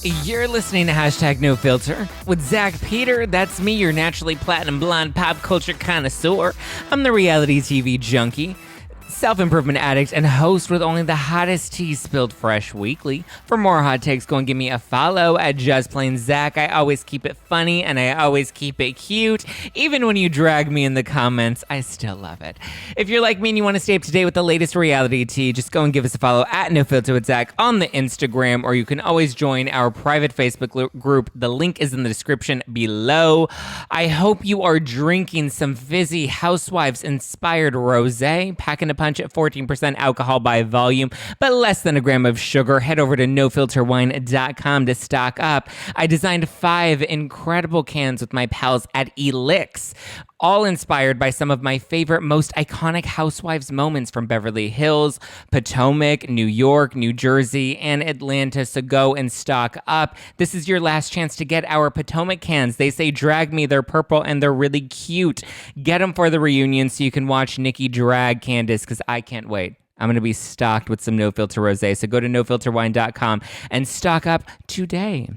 You're listening to Hashtag No Filter with Zack Peter. That's me, your naturally platinum blonde pop culture connoisseur. I'm the reality TV junkie, self-improvement addict, and host with only the hottest tea spilled fresh weekly. For more hot takes, go and give me a follow at Just Plain Zack. I always keep it funny and I always keep it cute. Even when you drag me in the comments, I still love it. If you're like me and you want to stay up to date with the latest reality tea, just go and give us a follow at No Filter with Zack on the Instagram, or you can always join our private Facebook group. The link is in the description below. I hope you are drinking some fizzy Housewives-inspired rosé, packing a punch at 14% alcohol by volume, but less than a gram of sugar. Head over to nofilterwine.com to stock up. I designed 5 incredible cans with my pals at Elix, all inspired by some of my favorite, most iconic Housewives moments from Beverly Hills, Potomac, New York, New Jersey, and Atlanta. So go and stock up. This is your last chance to get our Potomac cans. They say drag me. They're purple and they're really cute. Get them for the reunion so you can watch Nikki drag Candace, because I can't wait. I'm going to be stocked with some No Filter Rosé. So go to nofilterwine.com and stock up today.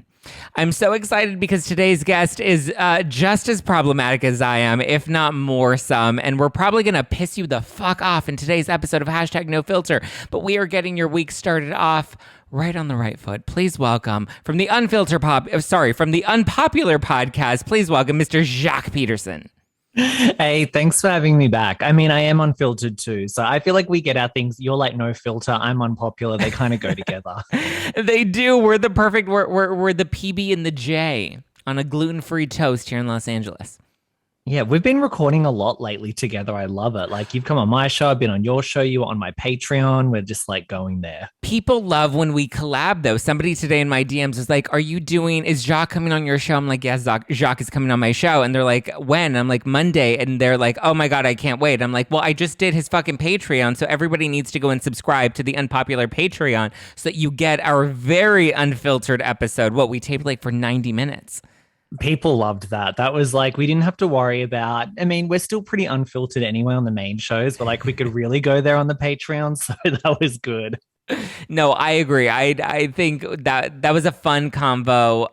I'm so excited because today's guest is just as problematic as I am, if not more some, and we're probably going to piss you the fuck off in today's episode of Hashtag No Filter, but we are getting your week started off right on the right foot. Please welcome from the Unpopular Podcast, please welcome Mr. Jacques Peterson. Hey, thanks for having me back. I mean, I am unfiltered too, so I feel like we get our things. You're like no filter, I'm unpopular. They kind of go together. They do. We're the perfect. We're the PB and the J on a gluten-free toast here in Los Angeles. Yeah, we've been recording a lot lately together. I love it. Like, you've come on my show, I've been on your show, you were on my Patreon. We're just like going there. People love when we collab though. Somebody today in my DMs was like, is Jacques coming on your show? I'm like, yes, Jacques is coming on my show. And they're like, when? I'm like, Monday. And they're like, oh my God, I can't wait. I'm like, well, I just did his fucking Patreon. So everybody needs to go and subscribe to the Unpopular Patreon so that you get our very unfiltered episode. What we taped like for 90 minutes. People loved that. That was like, we didn't have to worry about, I mean, we're still pretty unfiltered anyway on the main shows, but like we could really go there on the Patreon. So that was good. No, I agree. I think that was a fun combo.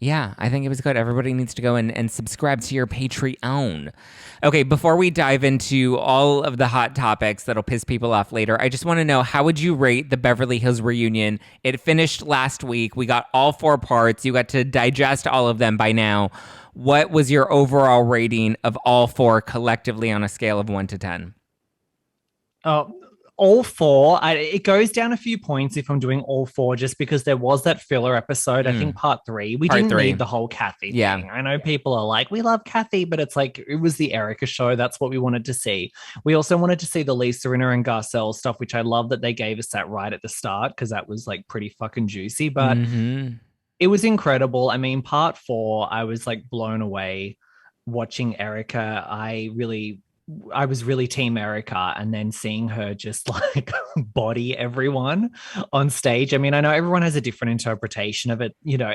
Yeah, I think it was good. Everybody needs to go and subscribe to your Patreon. Okay, before we dive into all of the hot topics that'll piss people off later, I just want to know, how would you rate the Beverly Hills reunion? It finished last week. We got all 4 parts. You got to digest all of them by now. What was your overall rating of all 4 collectively on a scale of 1 to 10? All 4, it goes down a few points if I'm doing all 4, just because there was that filler episode, I think part 3. We didn't need the whole Kathy thing. I know people are like, we love Kathy, but it's like, it was the Erica show. That's what we wanted to see. We also wanted to see the Lisa Rinna and Garcelle stuff, which I love that they gave us that right at the start, because that was like pretty fucking juicy, but it was incredible. I mean, part 4, I was like blown away watching Erica. I was really team Erica, and then seeing her just like body everyone on stage. I mean, I know everyone has a different interpretation of it. You know,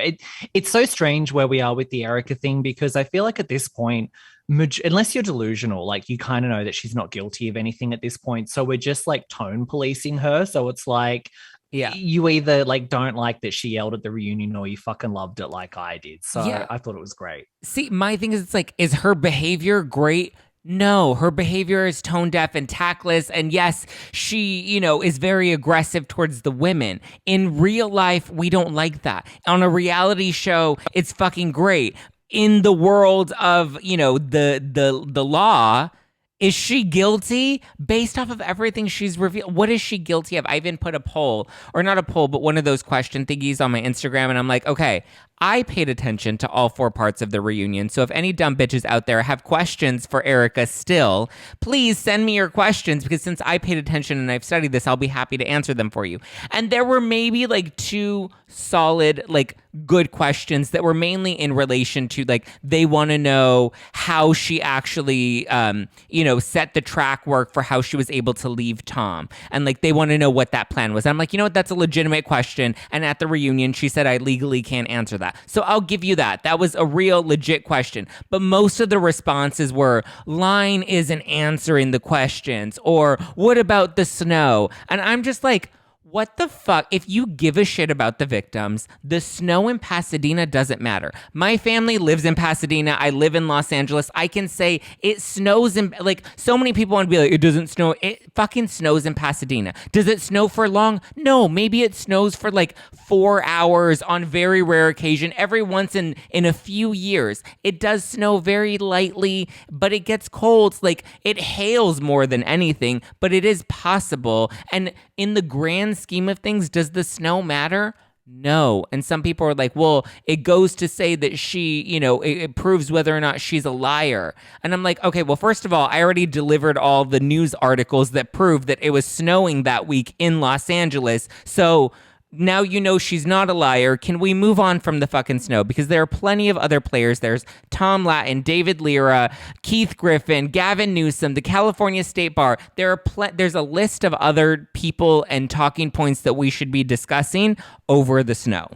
it's so strange where we are with the Erica thing, because I feel like at this point, unless you're delusional, like you kind of know that she's not guilty of anything at this point. So we're just like tone policing her. So it's like, yeah, you either like don't like that she yelled at the reunion, or you fucking loved it like I did. So yeah. I thought it was great. See, my thing is, it's like, is her behavior great? No, her behavior is tone deaf and tactless. And yes, she, is very aggressive towards the women. In real life, we don't like that. On a reality show, it's fucking great. In the world of, the law, is she guilty based off of everything she's revealed? What is she guilty of? I even put a poll, or not a poll, but one of those question thingies on my Instagram. And I'm like, okay, I paid attention to all 4 parts of the reunion. So if any dumb bitches out there have questions for Erica still, please send me your questions, because since I paid attention and I've studied this, I'll be happy to answer them for you. And there were maybe like 2 solid, like good questions that were mainly in relation to like, they want to know how she actually, set the track work for how she was able to leave Tom. And like, they want to know what that plan was. And I'm like, you know what? That's a legitimate question. And at the reunion, she said, I legally can't answer that. So I'll give you that. That was a real legit question. But most of the responses were, Line isn't answering the questions, or what about the snow? And I'm just like, What the fuck? If you give a shit about the victims, the snow in Pasadena doesn't matter. My family lives in Pasadena. I live in Los Angeles. I can say it snows in, like, so many people want to be like, it doesn't snow. It fucking snows in Pasadena. Does it snow for long? No, maybe it snows for like 4 hours on very rare occasion, every once in a few years. It does snow very lightly, but it gets cold. Like, it hails more than anything, but it is possible. And in the grand scheme of things, does the snow matter? No. And some people are like, well, it goes to say that she, it proves whether or not she's a liar. And I'm like, okay, well, first of all, I already delivered all the news articles that prove that it was snowing that week in Los Angeles. So now she's not a liar. Can we move on from the fucking snow? Because there are plenty of other players. There's Tom Lattin, David Lira, Keith Griffin, Gavin Newsom, the California State Bar. There's a list of other people and talking points that we should be discussing over the snow.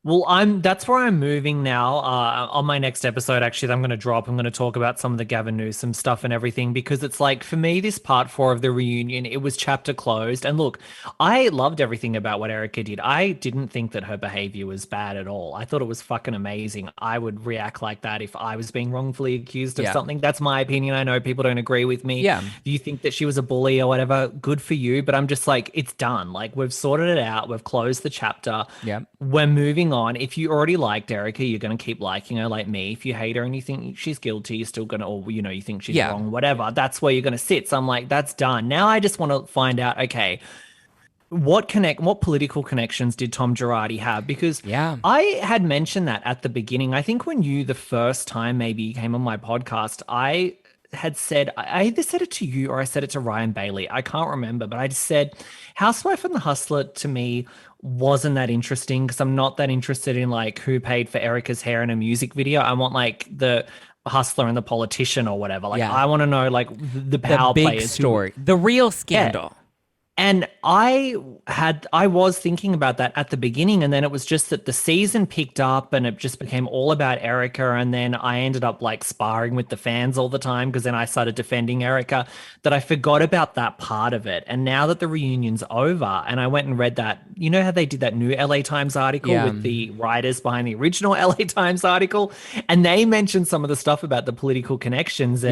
Well, that's where I'm moving now. On my next episode, actually, that I'm going to talk about some of the Gavin Newsom stuff and everything, because it's like, for me, this part 4 of the reunion, it was chapter closed. And look, I loved everything about what Erica did. I didn't think that her behavior was bad at all. I thought it was fucking amazing. I would react like that if I was being wrongfully accused of something. That's my opinion. I know people don't agree with me. Yeah. If you think that she was a bully or whatever, good for you. But I'm just like, it's done. Like, we've sorted it out. We've closed the chapter. Yeah. We're moving on. If you already liked Erica, you're going to keep liking her, like me. If you hate her and you think she's guilty, you're still going to, or you think she's wrong, whatever, that's where you're going to sit. So I'm like, that's done. Now I just want to find out, okay, what political connections did Tom Girardi have? Because I had mentioned that at the beginning. I think when the first time maybe you came on my podcast, I had said, I either said it to you or I said it to Ryan Bailey. I can't remember, but I just said Housewife and the Hustler to me wasn't that interesting, because I'm not that interested in like who paid for Erica's hair in a music video. I want like the hustler and the politician or whatever. Like, I want to know like the power big players, story, the real scandal. Yeah. And I was thinking about that at the beginning, and then it was just that the season picked up and it just became all about Erica, and then I ended up like sparring with the fans all the time, because then I started defending Erica, that I forgot about that part of it. And now that the reunion's over, and I went and read that, you know how they did that new LA Times article with the writers behind the original LA Times article, and they mentioned some of the stuff about the political connections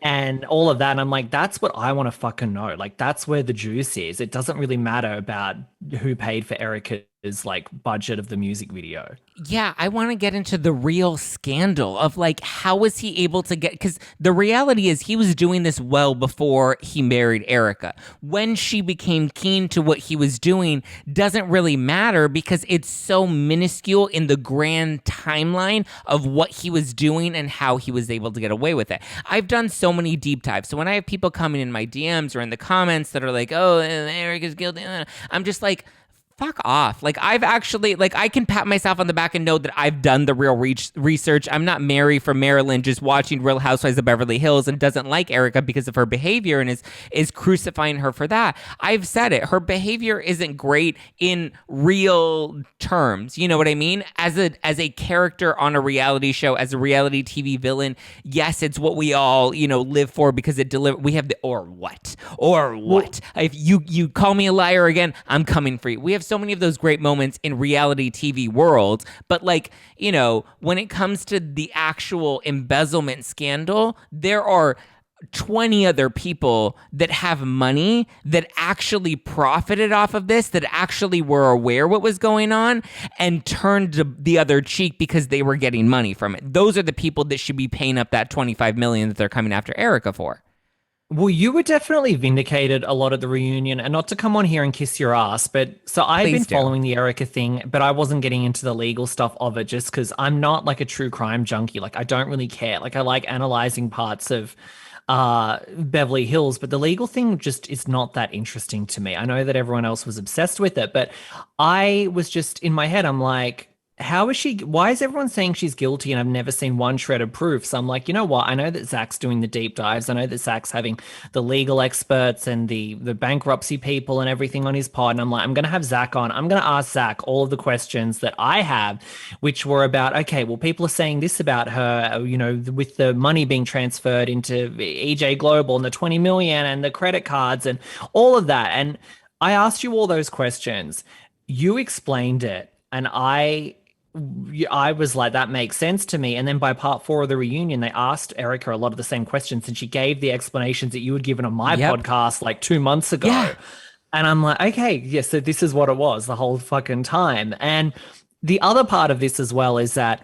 and all of that. And I'm like, that's what I want to fucking know. Like, that's where the juice is. It doesn't really matter about who paid for Erica's like budget of the music video. Yeah, I want to get into the real scandal of like, how was he able to get, because the reality is he was doing this well before he married Erica. When she became keen to what he was doing doesn't really matter, because it's so minuscule in the grand timeline of what he was doing and how he was able to get away with it. I've done so many deep dives. So when I have people coming in my DMs or in the comments that are like, oh, Erica's guilty, I'm just like, fuck off. Like, I've actually, like, I can pat myself on the back and know that I've done the real research. I'm not Mary from Maryland just watching Real Housewives of Beverly Hills and doesn't like Erica because of her behavior and is crucifying her for that. I've said it. Her behavior isn't great in real terms. You know what I mean? As a character on a reality show, as a reality TV villain, yes, it's what we all, live for, because we have the, or what? If you call me a liar again, I'm coming for you. We have so many of those great moments in reality TV world, but like, when it comes to the actual embezzlement scandal, there are 20 other people that have money that actually profited off of this, that actually were aware what was going on and turned the other cheek because they were getting money from it. Those are the people that should be paying up that $25 million that they're coming after Erica for. Well, you were definitely vindicated a lot at the reunion, and not to come on here and kiss your ass, but so I've been following the Erica thing, but I wasn't getting into the legal stuff of it just because I'm not like a true crime junkie. Like, I don't really care. Like, I like analyzing parts of Beverly Hills, but the legal thing just is not that interesting to me. I know that everyone else was obsessed with it, but I was just in my head, I'm like, why is everyone saying she's guilty and I've never seen one shred of proof? So I'm like, you know what? I know that Zach's doing the deep dives. I know that Zach's having the legal experts and the bankruptcy people and everything on his pod. And I'm like, I'm going to have Zach on. I'm going to ask Zach all of the questions that I have, which were about, okay, well, people are saying this about her, with the money being transferred into EJ Global and the 20 million and the credit cards and all of that. And I asked you all those questions. You explained it, and I was like, that makes sense to me. And then by part 4 of the reunion, they asked Erica a lot of the same questions, and she gave the explanations that you had given on my podcast like 2 months ago. Yeah. And I'm like, okay, yes, so this is what it was the whole fucking time. And the other part of this as well is that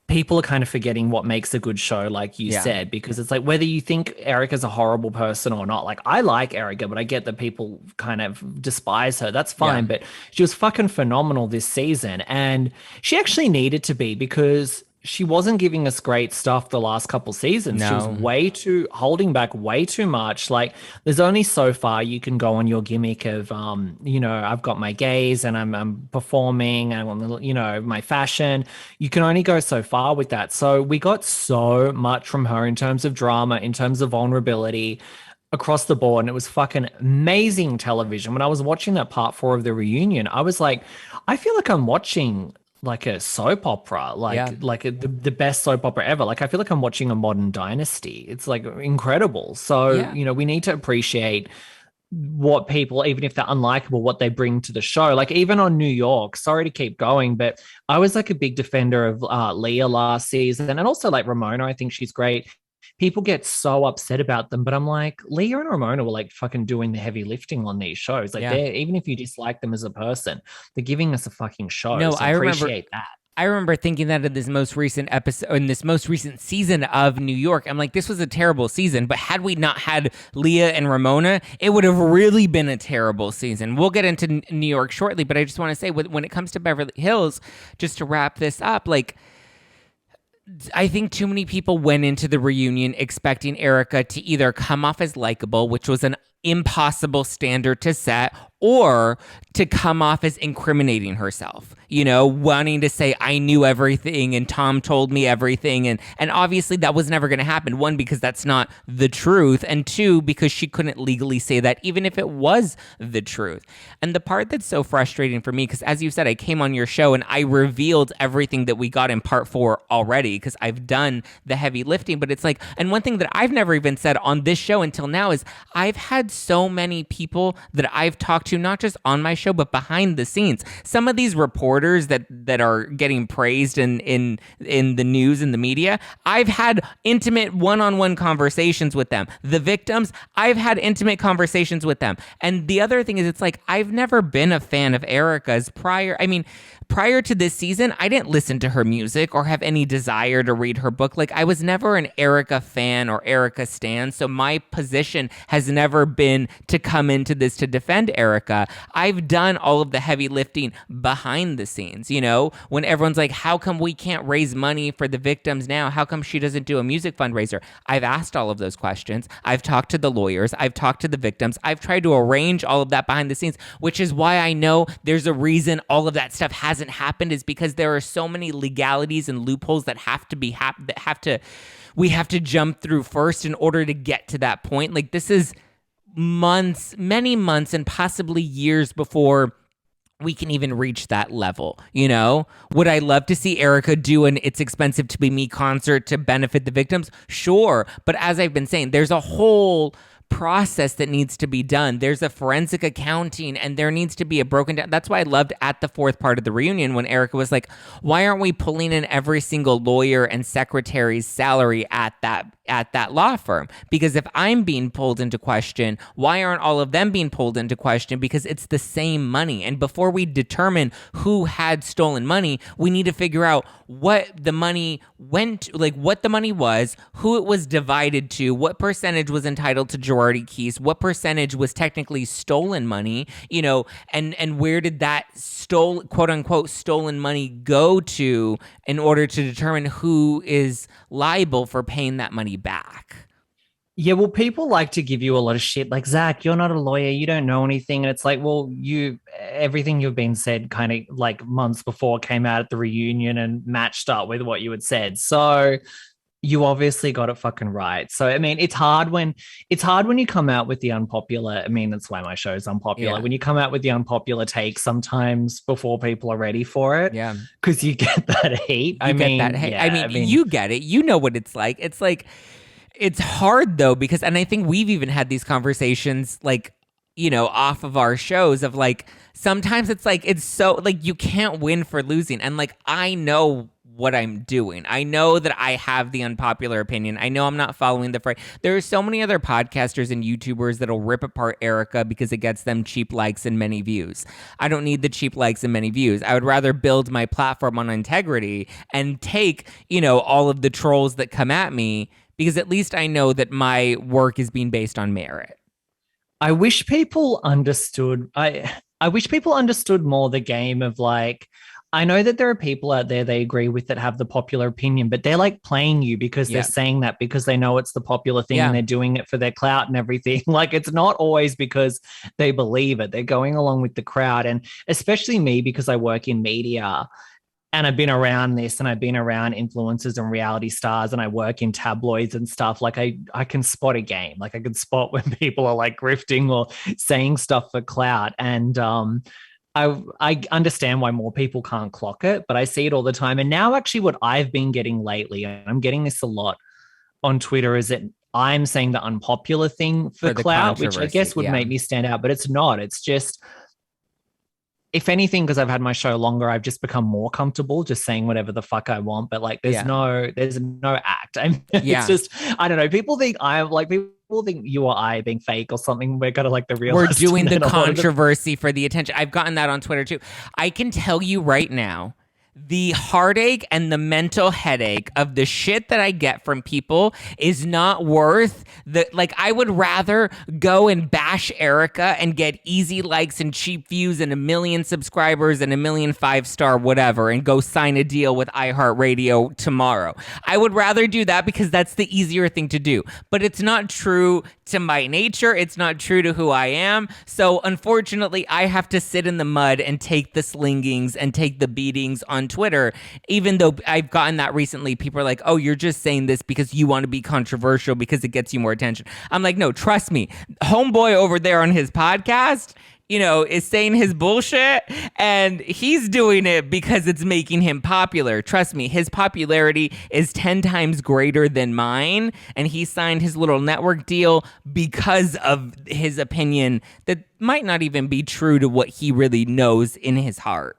people are kind of forgetting what makes a good show, like you said, because it's like whether you think Erica's a horrible person or not. Like, I like Erica, but I get that people kind of despise her. That's fine. But she was fucking phenomenal this season. And she actually needed to be, because she wasn't giving us great stuff the last couple seasons. No. She was holding back way too much. Like, there's only so far you can go on your gimmick of, I've got my gaze and I'm performing and, my fashion. You can only go so far with that. So we got so much from her in terms of drama, in terms of vulnerability across the board. And it was fucking amazing television. When I was watching that part 4 of the reunion, I was like, I feel like I'm watching like a soap opera, the best soap opera ever. Like, I feel like I'm watching a modern dynasty. It's like incredible. So, we need to appreciate what people, even if they're unlikable, what they bring to the show. Like, even on New York, sorry to keep going, but I was like a big defender of Leah last season, and also like Ramona. I think she's great. People get so upset about them, but I'm like, Leah and Ramona were like fucking doing the heavy lifting on these shows. Like, they're, even if you dislike them as a person, they're giving us a fucking show. No, so I appreciate that. I remember thinking that in this most recent episode, in this most recent season of New York, I'm like, this was a terrible season, but had we not had Leah and Ramona, it would have really been a terrible season. We'll get into New York shortly, but I just want to say, when it comes to Beverly Hills, just to wrap this up, like, I think too many people went into the reunion expecting Erica to either come off as likable, which was an impossible standard to set, or to come off as incriminating herself, wanting to say, I knew everything and Tom told me everything. And obviously that was never going to happen. One, because that's not the truth. And two, because she couldn't legally say that, even if it was the truth. And the part that's so frustrating for me, because as you said, I came on your show and I revealed everything that we got in part 4 already, because I've done the heavy lifting. But it's like, and one thing that I've never even said on this show until now is I've had so many people that I've talked to, not just on my show, but behind the scenes. Some of these reporters that are getting praised in the news and the media, I've had intimate one-on-one conversations with them. The victims, I've had intimate conversations with them. And the other thing is, it's like, I've never been a fan of Erica's prior to this season. I didn't listen to her music or have any desire to read her book. Like, I was never an Erica fan or Erica stan. So my position has never been to come into this to defend Erica. I've done all of the heavy lifting behind the scenes, when everyone's like, how come we can't raise money for the victims now? How come she doesn't do a music fundraiser? I've asked all of those questions. I've talked to the lawyers. I've talked to the victims. I've tried to arrange all of that behind the scenes, which is why I know there's a reason all of that stuff hasn't happened, is because there are so many legalities and loopholes that we have to jump through first in order to get to that point. Like, this is many months and possibly years before we can even reach that level. Would I love to see Erica do an It's Expensive to Be Me concert to benefit the victims? Sure. But as I've been saying, there's a whole process that needs to be done. There's a forensic accounting, and there needs to be a broken down. That's why I loved at the 4th part of the reunion when Erica was like, why aren't we pulling in every single lawyer and secretary's salary at that law firm? Because if I'm being pulled into question, why aren't all of them being pulled into question? Because it's the same money. And before we determine who had stolen money, we need to figure out what the money went, like what the money was, who it was divided to, what percentage was entitled to Girardi Keys, what percentage was technically stolen money, and where did that quote unquote stolen money go to in order to determine who is liable for paying that money back. Yeah, well, people like to give you a lot of shit. Like, Zach, you're not a lawyer. You don't know anything. And it's like, well, everything you've been said kind of like months before came out at the reunion and matched up with what you had said. So you obviously got it fucking right. So, I mean, it's hard when you come out with the unpopular. I mean, that's why my show is unpopular. Yeah. When you come out with the unpopular take sometimes before people are ready for it. Yeah. Because you get that hate. You get it. You know what it's like. It's like, it's hard though, because, and I think we've even had these conversations like off of our shows of like, sometimes it's like, it's so like, you can't win for losing. And like, I know what I'm doing. I know that I have the unpopular opinion. I know I'm not following the fray. There are so many other podcasters and YouTubers that'll rip apart Erica because it gets them cheap likes and many views. I don't need the cheap likes and many views. I would rather build my platform on integrity and take, all of the trolls that come at me, because at least I know that my work is being based on merit. I wish people understood. I wish people understood more the game of like, I know that there are people out there they agree with that have the popular opinion, but they're like playing you because they're saying that because they know it's the popular thing and they're doing it for their clout and everything. Like, it's not always because they believe it. They're going along with the crowd. And especially me, because I work in media and I've been around this and I've been around influencers and reality stars and I work in tabloids and stuff. Like, I can spot a game. Like, I can spot when people are like grifting or saying stuff for clout. And, I understand why more people can't clock it, but I see it all the time. And now actually what I've been getting lately, and I'm getting this a lot on Twitter, is that I'm saying the unpopular thing for clout, which I guess would make me stand out, but it's not. It's just, if anything, because I've had my show longer, I've just become more comfortable just saying whatever the fuck I want. But like, there's no act. It's just, I don't know. People think people think you or I being fake or something. We're kind of like the real. We're doing the controversy for the attention. I've gotten that on Twitter too. I can tell you right now, the heartache and the mental headache of the shit that I get from people is not worth the, like, I would rather go and bash Erica and get easy likes and cheap views and 1 million subscribers and 1 million 5-star whatever and go sign a deal with iHeartRadio tomorrow. I would rather do that because that's the easier thing to do. But it's not true to my nature. It's not true to who I am. So unfortunately, I have to sit in the mud and take the slingings and take the beatings on Twitter, even though I've gotten that recently. People are like, oh, you're just saying this because you want to be controversial because it gets you more attention. I'm like, no, trust me. Homeboy over there on his podcast, is saying his bullshit and he's doing it because it's making him popular. Trust me, his popularity is 10 times greater than mine. And he signed his little network deal because of his opinion that might not even be true to what he really knows in his heart.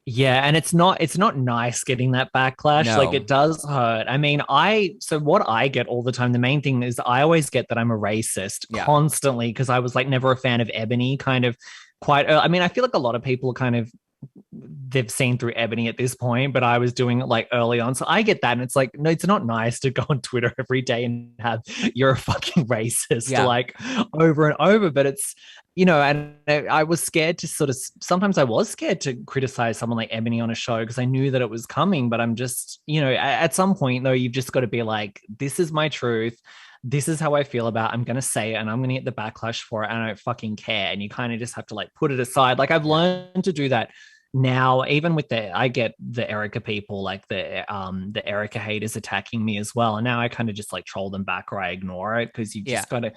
Yeah, and it's not nice getting that backlash. No. Like, it does hurt. I mean, so what I get all the time, the main thing is I always get that I'm a racist constantly, because I was like never a fan of Eboni, kind of quite. I mean, I feel like a lot of people kind of, they've seen through Eboni at this point, but I was doing it like early on. So I get that. And it's like, no, it's not nice to go on Twitter every day and have, you're a fucking racist, like over and over. But it's, and I was scared to sometimes I was scared to criticize someone like Eboni on a show because I knew that it was coming. But I'm just, at some point though, you've just got to be like, this is my truth. This is how I feel about it. I'm going to say it and I'm going to get the backlash for it. And I don't fucking care. And you kind of just have to like put it aside. Like, I've learned to do that now, even with I get the Erica people, like the Erica haters attacking me as well. And now I kind of just like troll them back or I ignore it, because you kind of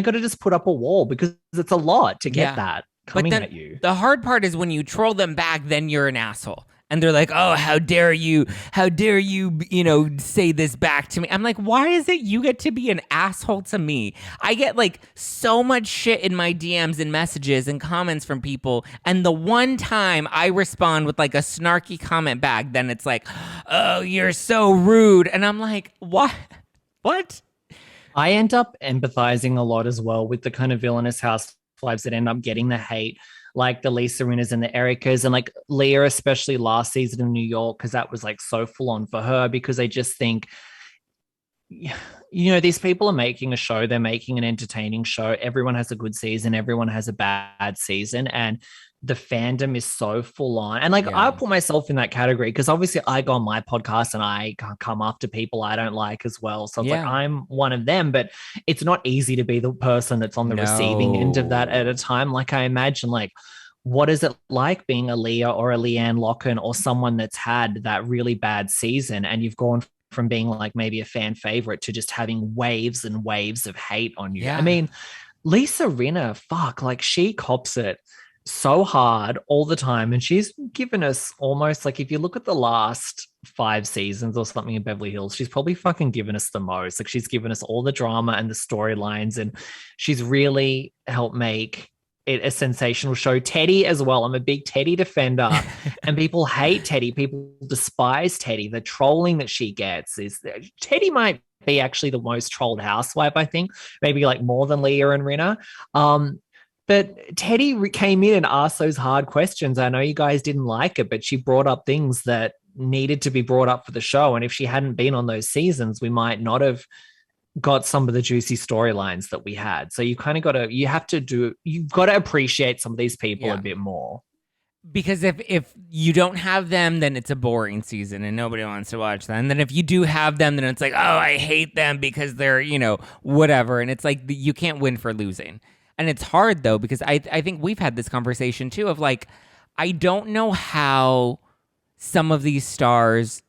got to just put up a wall, because it's a lot to get that coming at you. The hard part is when you troll them back, then you're an asshole. And they're like, oh, how dare you, say this back to me. I'm like, why is it you get to be an asshole to me? I get like so much shit in my DMs and messages and comments from people. And the one time I respond with like a snarky comment back, then it's like, oh, you're so rude. And I'm like, what? I end up empathizing a lot as well with the kind of villainous housewives that end up getting the hate, like the Lisa Rinners and the Ericas, and like Leah, especially last season in New York, because that was like so full on for her, because I just think, these people are making a show, they're making an entertaining show. Everyone has a good season, everyone has a bad season, and the fandom is so full on. And like, I put myself in that category because obviously I go on my podcast and I can't come after people I don't like as well. So it's like, I'm one of them, but it's not easy to be the person that's on the receiving end of that at a time. Like, I imagine, like, what is it like being a Leah or a Leanne Locken or someone that's had that really bad season, and you've gone from being like maybe a fan favorite to just having waves and waves of hate on you. I mean, Lisa Rinna, fuck, like, she cops it so hard all the time. And she's given us almost like, if you look at the last 5 seasons or something in Beverly Hills, she's probably fucking given us the most. Like, she's given us all the drama and the storylines, and she's really helped make it a sensational show. Teddy as well. I'm a big Teddy defender, and people hate Teddy. People despise Teddy. The trolling that she gets is Teddy might be actually the most trolled housewife, I think, maybe like more than Leah and Rinna. But Teddy came in and asked those hard questions. I know you guys didn't like it, but she brought up things that needed to be brought up for the show. And if she hadn't been on those seasons, we might not have got some of the juicy storylines that we had. So you kind of you've got to appreciate some of these people a bit more. Because if you don't have them, then it's a boring season and nobody wants to watch that. And then if you do have them, then it's like, oh, I hate them because they're, whatever. And it's like, you can't win for losing. And it's hard, though, because I think we've had this conversation, too, of like, I don't know how some of these stars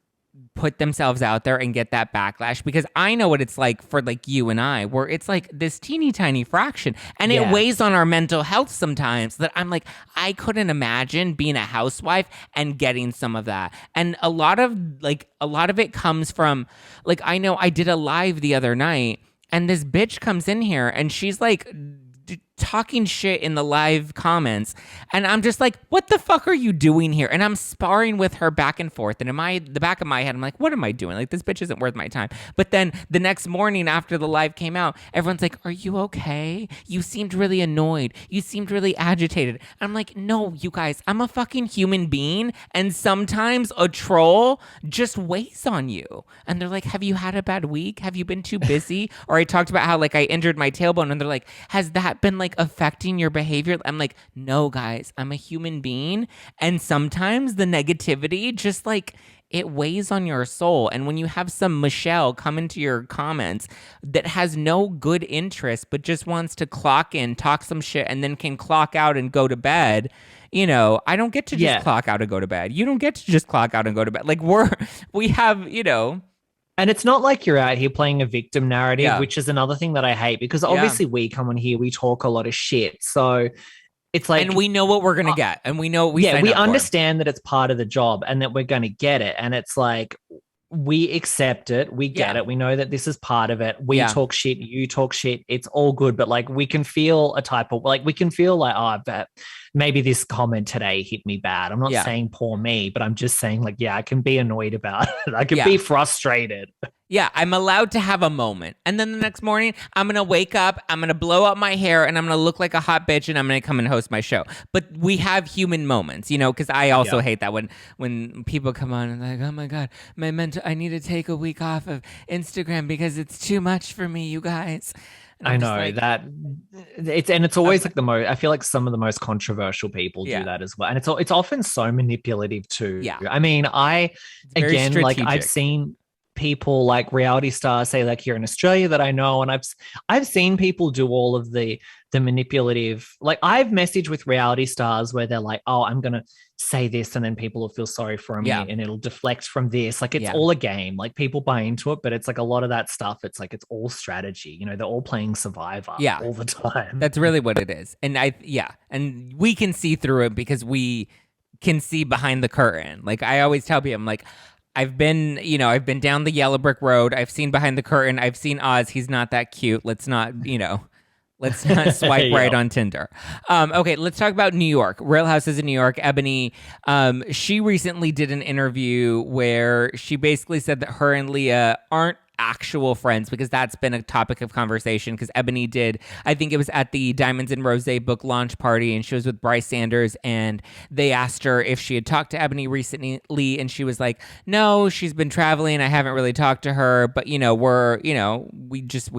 put themselves out there and get that backlash, because I know what it's like for like you and I, where it's like this teeny tiny fraction, and it weighs on our mental health sometimes, that I'm like, I couldn't imagine being a housewife and getting some of that. And a lot of it comes from, like, I know I did a live the other night, and this bitch comes in here and she's like talking shit in the live comments, and I'm just like, what the fuck are you doing here? And I'm sparring with her back and forth, and in the back of my head, I'm like, what am I doing? Like, this bitch isn't worth my time. But then the next morning after the live came out, everyone's like, are you okay? You seemed really annoyed. You seemed really agitated. I'm like, no, you guys, I'm a fucking human being, and sometimes a troll just weighs on you. And they're like, have you had a bad week? Have you been too busy? Or I talked about how like I injured my tailbone, and they're like, has that been like affecting your behavior? I'm like, no, guys, I'm a human being, and sometimes the negativity just like it weighs on your soul. And when you have some Michelle come into your comments that has no good interest but just wants to clock in, talk some shit, and then can clock out and go to bed, I don't get to just clock out and go to bed. You don't get to just clock out and go to bed. Like, we have. And it's not like you're out here playing a victim narrative, which is another thing that I hate, because obviously we come on here, we talk a lot of shit. So it's like, and we know what we're going to get, and we know what we understand that it's part of the job and that we're going to get it. And it's like, we accept it. We get it. We know that this is part of it. We talk shit. You talk shit. It's all good. But like, we can feel oh, that maybe this comment today hit me bad. I'm not saying poor me, but I'm just saying like, I can be annoyed about it. I can be frustrated. Yeah, I'm allowed to have a moment. And then the next morning, I'm going to wake up, I'm going to blow up my hair, and I'm going to look like a hot bitch, and I'm going to come and host my show. But we have human moments, because I also hate that when people come on and like, oh my God, I need to take a week off of Instagram because it's too much for me, you guys. I know that it's always like I feel like some of the most controversial people do that as well. And it's often so manipulative too. Yeah. I mean, I've seen people like reality stars, say like here in Australia that I know, and I've seen people do all of the manipulative, like I've messaged with reality stars where they're like, oh, I'm gonna say this, and then people will feel sorry for me and it'll deflect from this. Like, it's all a game. Like, people buy into it, but it's like a lot of that stuff, it's like it's all strategy. They're all playing Survivor all the time. That's really what it is. And and we can see through it because we can see behind the curtain. Like, I always tell people, I'm like, I've been down the yellow brick road. I've seen behind the curtain. I've seen Oz. He's not that cute. Let's not swipe right on Tinder. Okay, let's talk about New York. Real Houses in New York. Eboni, she recently did an interview where she basically said that her and Leah aren't actual friends, because that's been a topic of conversation. Because Eboni did, I think it was at the Diamonds and Rose book launch party, and she was with Bryce Sanders, and they asked her if she had talked to Eboni recently, and she was like, no, she's been traveling, I haven't really talked to her, but we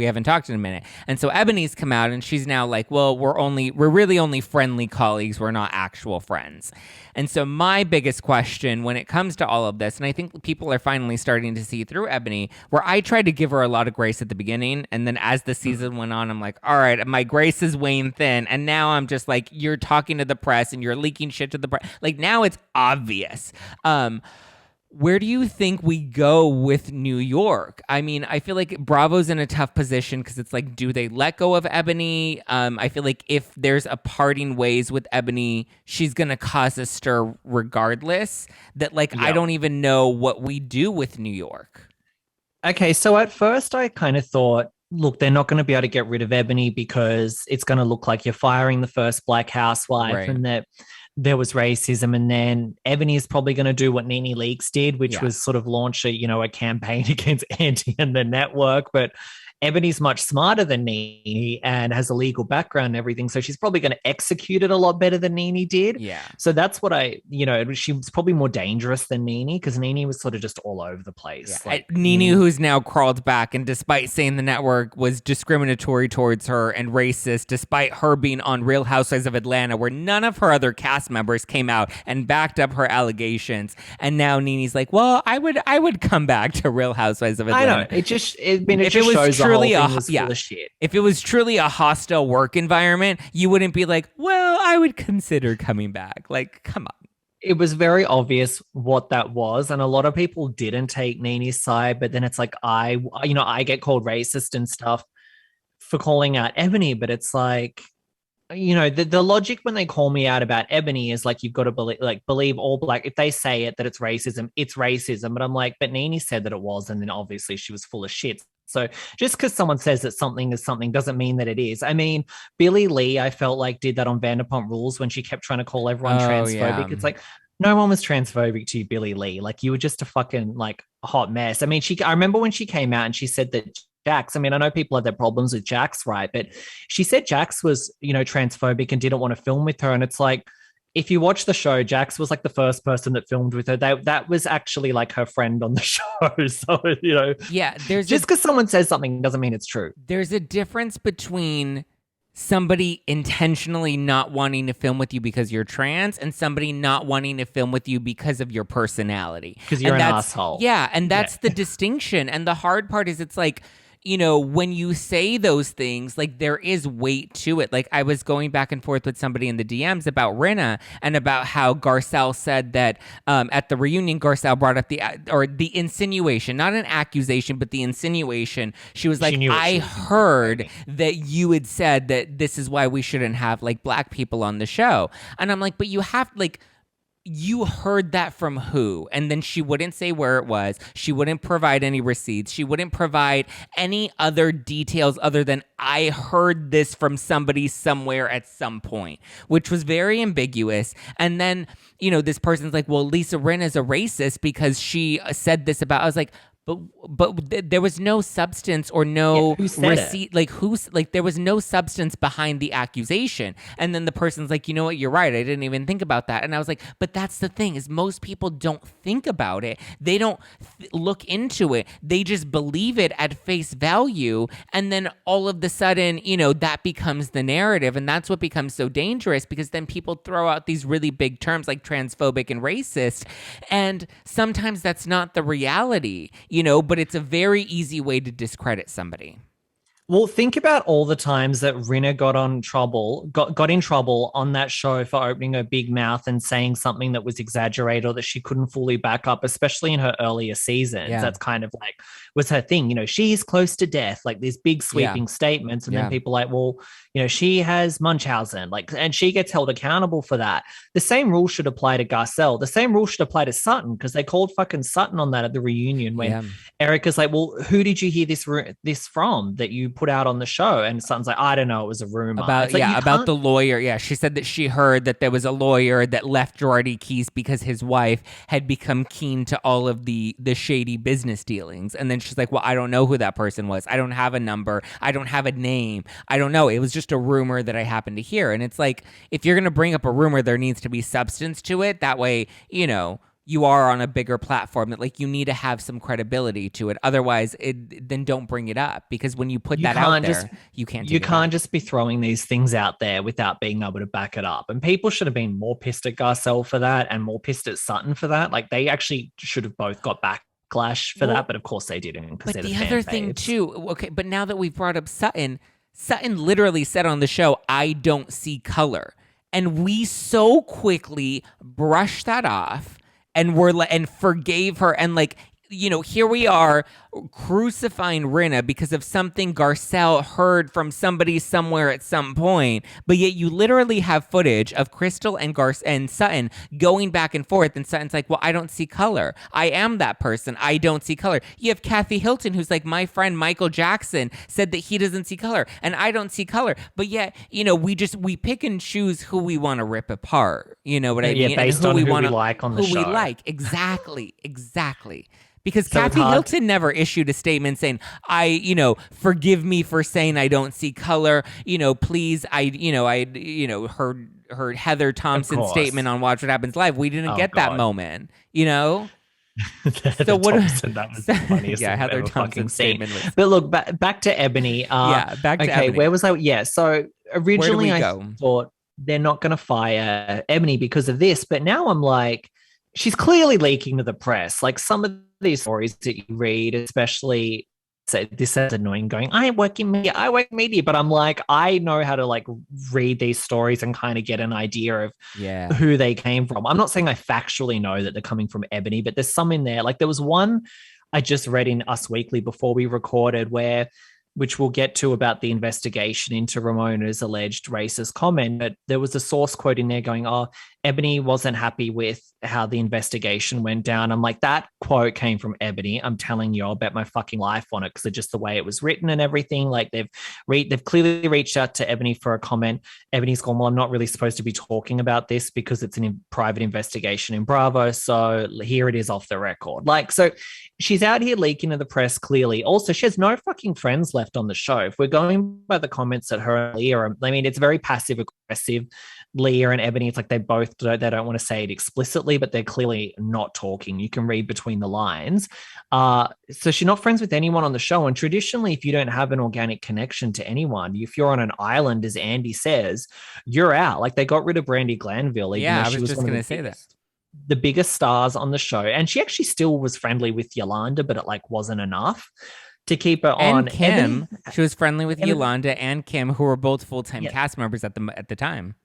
haven't talked in a minute. And so Eboni's come out and she's now like, well, we're really only friendly colleagues, we're not actual friends. And so my biggest question when it comes to all of this, and I think people are finally starting to see through Eboni, where I tried to give her a lot of grace at the beginning, and then as the season went on, I'm like, all right, my grace is weighing thin, and now I'm just like, you're talking to the press and you're leaking shit to the press. Like, now it's obvious. Where do you think we go with New York? I mean, I feel like Bravo's in a tough position because it's like, do they let go of Eboni? I feel like if there's a parting ways with Eboni, she's going to cause a stir regardless. That I don't even know what we do with New York. Okay, so at first I kind of thought, look, they're not going to be able to get rid of Eboni because it's going to look like you're firing the first black housewife and that there was racism. And then Eboni is probably going to do what Nene Leakes did, which was sort of launch a campaign against Andy and the network. But Ebony's much smarter than Nene and has a legal background and everything. So she's probably going to execute it a lot better than Nene did. Yeah. So that's what she was probably more dangerous than Nene because Nene was sort of just all over the place. Yeah. Nene, who's now crawled back, and despite saying the network was discriminatory towards her and racist, despite her being on Real Housewives of Atlanta, where none of her other cast members came out and backed up her allegations. And now Nene's like, well, I would come back to Real Housewives of Atlanta. I know. It just shows truly If it was truly a hostile work environment, you wouldn't be like, well, I would consider coming back. Like, come on. It was very obvious what that was. And a lot of people didn't take Nene's side, but then it's like, I get called racist and stuff for calling out Eboni, but it's like, the logic when they call me out about Eboni is like, you've got to believe all black. If they say it, that it's racism, it's racism. But I'm like, but Nene said that it was. And then obviously she was full of shit. So just because someone says that something is something doesn't mean that it is. I mean, Billie Lee, I felt like did that on Vanderpump Rules when she kept trying to call everyone transphobic. Yeah. It's like, no one was transphobic to you, Billie Lee. Like, you were just a fucking hot mess. I mean, I remember when she came out and she said that Jax, I mean, I know people have their problems with Jax, right? But she said Jax was, transphobic and didn't want to film with her. And it's like, if you watch the show, Jax was the first person that filmed with her. That was actually her friend on the show. So, yeah, just because someone says something doesn't mean it's true. There's a difference between somebody intentionally not wanting to film with you because you're trans and somebody not wanting to film with you because of your personality. Because you're an asshole. Yeah, and that's the distinction. And the hard part is it's like, when you say those things, there is weight to it. I was going back and forth with somebody in the DMs about Rinna and about how Garcelle said that at the reunion, Garcelle brought up the insinuation, not an accusation, but the insinuation. She was like, I heard that you had said that this is why we shouldn't have black people on the show. And I'm like, but you have you heard that from who? And then she wouldn't say where it was. She wouldn't provide any receipts. She wouldn't provide any other details other than I heard this from somebody somewhere at some point, which was very ambiguous. And then, this person's like, well, Lisa Rinna is a racist because she said this about, I was like, But there was no substance or no receipt. There was no substance behind the accusation. And then the person's like, you know what, you're right. I didn't even think about that. And I was like, but that's the thing is most people don't think about it. They don't look into it. They just believe it at face value. And then all of the sudden, that becomes the narrative. And that's what becomes so dangerous because then people throw out these really big terms like transphobic and racist. And sometimes that's not the reality. But it's a very easy way to discredit somebody. Well, think about all the times that Rinna got in trouble on that show for opening her big mouth and saying something that was exaggerated or that she couldn't fully back up, especially in her earlier seasons. Yeah. That's kind of was her thing. She's close to death, these big sweeping statements. And then people are well, she has Munchausen, and she gets held accountable for that. The same rule should apply to Garcelle. The same rule should apply to Sutton because they called fucking Sutton on that at the reunion when Erica's like, well, who did you hear this from that you put out on the show? And Sutton's like, I don't know, it was a rumor. About the lawyer. Yeah, she said that she heard that there was a lawyer that left Girardi Keese because his wife had become keen to all of the shady business dealings. And then she's like, well, I don't know who that person was. I don't have a number. I don't have a name. I don't know. It was just a rumor that I happened to hear. And it's like, if you're going to bring up a rumor, there needs to be substance to it. That way, you are on a bigger platform that you need to have some credibility to it. Otherwise, then don't bring it up because when you put that out there, you can't. You can't just be throwing these things out there without being able to back it up. And people should have been more pissed at Garcelle for that and more pissed at Sutton for that. They actually should have both got backlash for that, but of course they didn't. But the other thing too, okay. But now that we've brought up Sutton literally said on the show, "I don't see color," and we so quickly brush that off. and and forgave her, and like, you know, here we are crucifying Rinna because of something Garcelle heard from somebody somewhere at some point, but yet you literally have footage of Crystal and Sutton going back and forth, and Sutton's like, well, I don't see color. I am that person. I don't see color. You have Kathy Hilton, who's like, my friend Michael Jackson said that he doesn't see color, and I don't see color. But yet, you know, we pick and choose who we want to rip apart. You know what I mean? Based on who we like on the show. Who we like. Exactly. Because so Kathy Hilton never issued a statement saying, forgive me for saying I don't see color. You know, please, her Heather Thompson statement on Watch What Happens Live. We didn't get that moment, you know? So what? That was the funniest. Yeah, Heather Thompson's statement. But look, back to Eboni. Back to Eboni. Where was I? Yeah, so originally I thought they're not going to fire Eboni because of this, but now I'm like, she's clearly leaking to the press. Like some of these stories that you read, especially, so this is annoying going, I work in media, but I'm like, I know how to like read these stories and kind of get an idea of who they came from. I'm not saying I factually know that they're coming from Eboni, but there's some in there. Like there was one I just read in Us Weekly before we recorded which we'll get to, about the investigation into Ramona's alleged racist comment. But there was a source quote in there going, Eboni wasn't happy with how the investigation went down. I'm like, that quote came from Eboni. I'm telling you, I'll bet my fucking life on it, because of just the way it was written and everything. Like they've clearly reached out to Eboni for a comment. Eboni's gone, well, I'm not really supposed to be talking about this because it's a private investigation in Bravo. So here it is off the record. Like, so she's out here leaking to the press clearly. Also, she has no fucking friends left on the show. If we're going by the comments that her and Leah, I mean, it's very passive aggressive. Leah and Eboni, it's like they don't want to say it explicitly, but they're clearly not talking. You can read between the lines. So she's not friends with anyone on the show. And traditionally, if you don't have an organic connection to anyone, if you're on an island, as Andy says, you're out. Like they got rid of Brandi Glanville. Yeah, I was just going to say that. The biggest stars on the show. And she actually still was friendly with Yolanda, but it like wasn't enough to keep her on. And Kim, she was friendly with Yolanda and Kim, who were both full-time cast members at the time.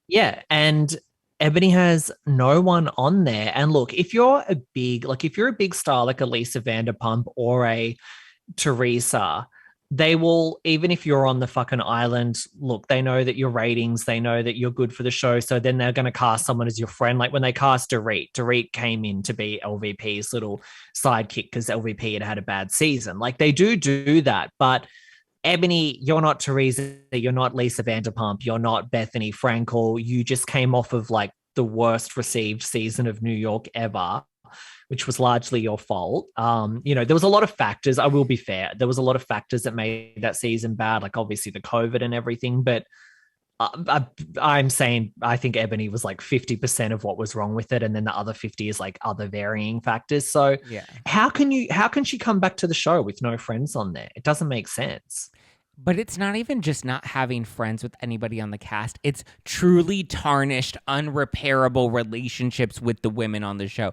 Yeah, and Eboni has no one on there. And look, if you're a big star like a Lisa Vanderpump or a Teresa, they will, even if you're on the fucking island, look, they know that your ratings, they know that you're good for the show. So then they're going to cast someone as your friend. Like when they cast Dorit came in to be LVP's little sidekick because LVP had a bad season. Like they do that, but Eboni, you're not Teresa, you're not Lisa Vanderpump, you're not Bethenny Frankel. You just came off of like the worst received season of New York ever, which was largely your fault. There was a lot of factors. I will be fair. There was a lot of factors that made that season bad, like obviously the COVID and everything. But I'm saying I think Eboni was like 50% of what was wrong with it, and then the other 50 is like other varying factors. So how can she come back to the show with no friends on there? It doesn't make sense. But it's not even just not having friends with anybody on the cast. It's truly tarnished, unrepairable relationships with the women on the show.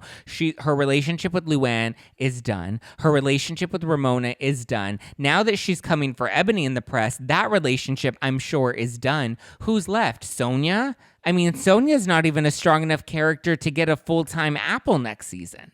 Her relationship with Luann is done. Her relationship with Ramona is done. Now that she's coming for Eboni in the press, that relationship, I'm sure, is done. Who's left? Sonia? I mean, Sonia's not even a strong enough character to get a full-time Apple next season.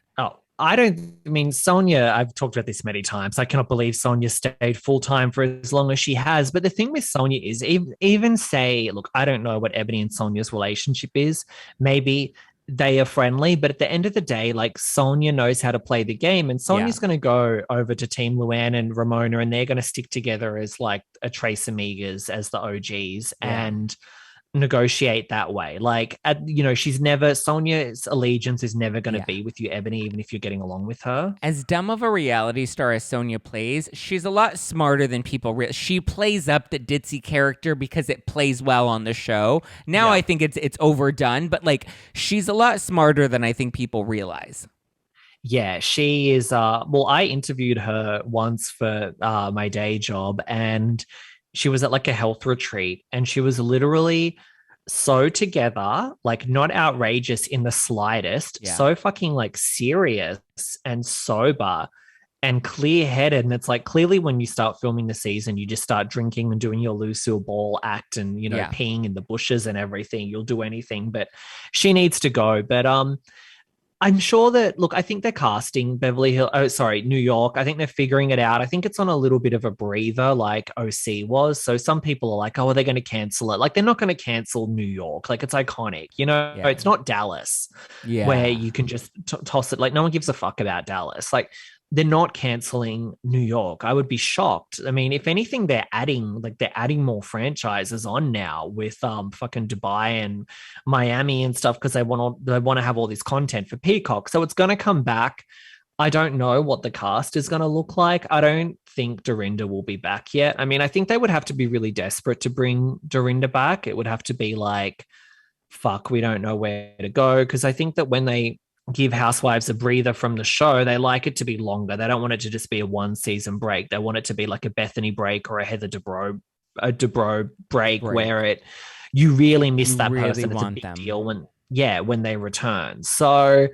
Sonia, I've talked about this many times. I cannot believe Sonia stayed full-time for as long as she has. But the thing with Sonia is even say, look, I don't know what Eboni and Sonia's relationship is. Maybe they are friendly, but at the end of the day, like Sonia knows how to play the game, and Sonia's going to go over to Team Luann and Ramona, and they're going to stick together as like a Trace Amigas as the OGs and negotiate that way. Like, Sonia's allegiance is never going to be with you, Eboni, even if you're getting along with her. As dumb of a reality star as Sonia plays, she's a lot smarter than people she plays up the ditzy character because it plays well on the show. Now I think it's overdone, but like she's a lot smarter than I think people realize. Yeah, she is. I interviewed her once for my day job, and she was at like a health retreat, and she was literally so together, like not outrageous in the slightest, so fucking like serious and sober and clear-headed. And it's like, clearly when you start filming the season, you just start drinking and doing your Lucille Ball act and, peeing in the bushes and everything. You'll do anything, but she needs to go. But I'm sure that, look, I think they're casting New York. I think they're figuring it out. I think it's on a little bit of a breather like OC was. So some people are like, oh, are they going to cancel it? Like, they're not going to cancel New York. Like, it's iconic. Yeah. It's not Dallas where you can just toss it. Like, no one gives a fuck about Dallas. Like, they're not canceling New York. I would be shocked. I mean, if anything, they're adding more franchises on now with fucking Dubai and Miami and stuff because they want to have all this content for Peacock. So it's going to come back. I don't know what the cast is going to look like. I don't think Dorinda will be back yet. I mean, I think they would have to be really desperate to bring Dorinda back. It would have to be like, fuck, we don't know where to go. Because I think that when they give Housewives a breather from the show, they like it to be longer. They don't want it to just be a one season break. They want it to be like a Bethenny break or a Heather Dubrow break where you really miss that really person. It's a big deal when they return. So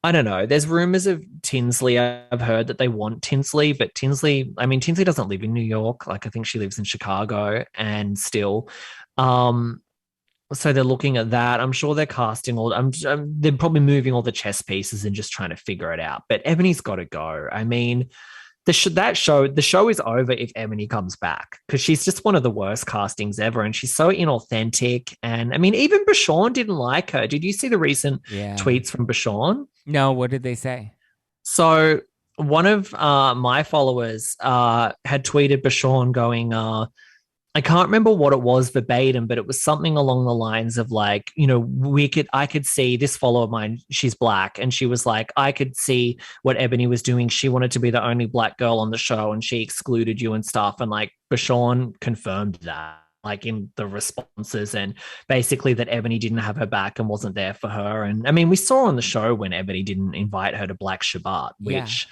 I don't know. There's rumors of Tinsley. I've heard that they want Tinsley, but Tinsley doesn't live in New York. Like, I think she lives in Chicago and still. So they're looking at that. I'm sure they're casting they're probably moving all the chess pieces and just trying to figure it out. But Ebony's got to go. I mean, the show is over if Ebony comes back because she's just one of the worst castings ever, and she's so inauthentic. And I mean, even Bashan didn't like her. Did you see the recent tweets from Bashan? No, what did they say? So one of my followers had tweeted Bashan going, I can't remember what it was verbatim, but it was something along the lines of like, I could see this follower of mine, she's black. And she was like, I could see what Ebony was doing. She wanted to be the only black girl on the show and she excluded you and stuff. And like Bashan confirmed that, like in the responses, and basically that Ebony didn't have her back and wasn't there for her. And I mean, we saw on the show when Ebony didn't invite her to Black Shabbat, which...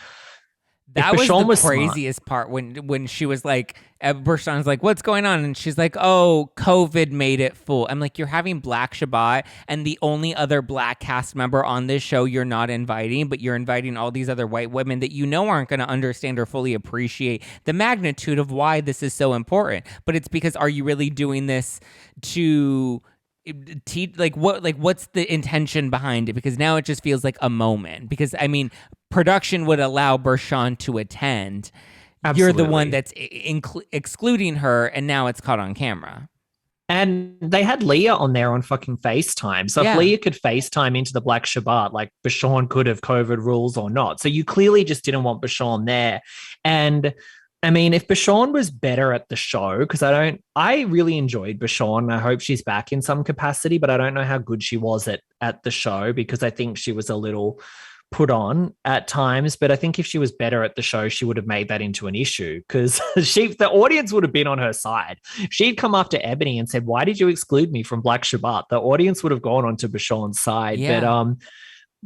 That was the craziest part when she was like, Bershawn's like, what's going on? And she's like, oh, COVID made it full. I'm like, you're having Black Shabbat and the only other black cast member on this show you're not inviting, but you're inviting all these other white women that aren't going to understand or fully appreciate the magnitude of why this is so important. But it's because, are you really doing this to... what's the intention behind it? Because now it just feels like a moment. Because I mean, production would allow Bershawn to attend. Absolutely. You're the one that's excluding her, and now it's caught on camera. And they had Leah on there on fucking FaceTime. So if Leah could FaceTime into the Black Shabbat, like Bershawn could have COVID rules or not. So you clearly just didn't want Bershawn there. And I mean, if Bershawn was better at the show, because I really enjoyed Bershawn. I hope she's back in some capacity, but I don't know how good she was at the show because I think she was a little put on at times. But I think if she was better at the show, she would have made that into an issue because the audience would have been on her side. She'd come after Ebony and said, why did you exclude me from Black Shabbat? The audience would have gone onto Bershawn's side. Yeah. But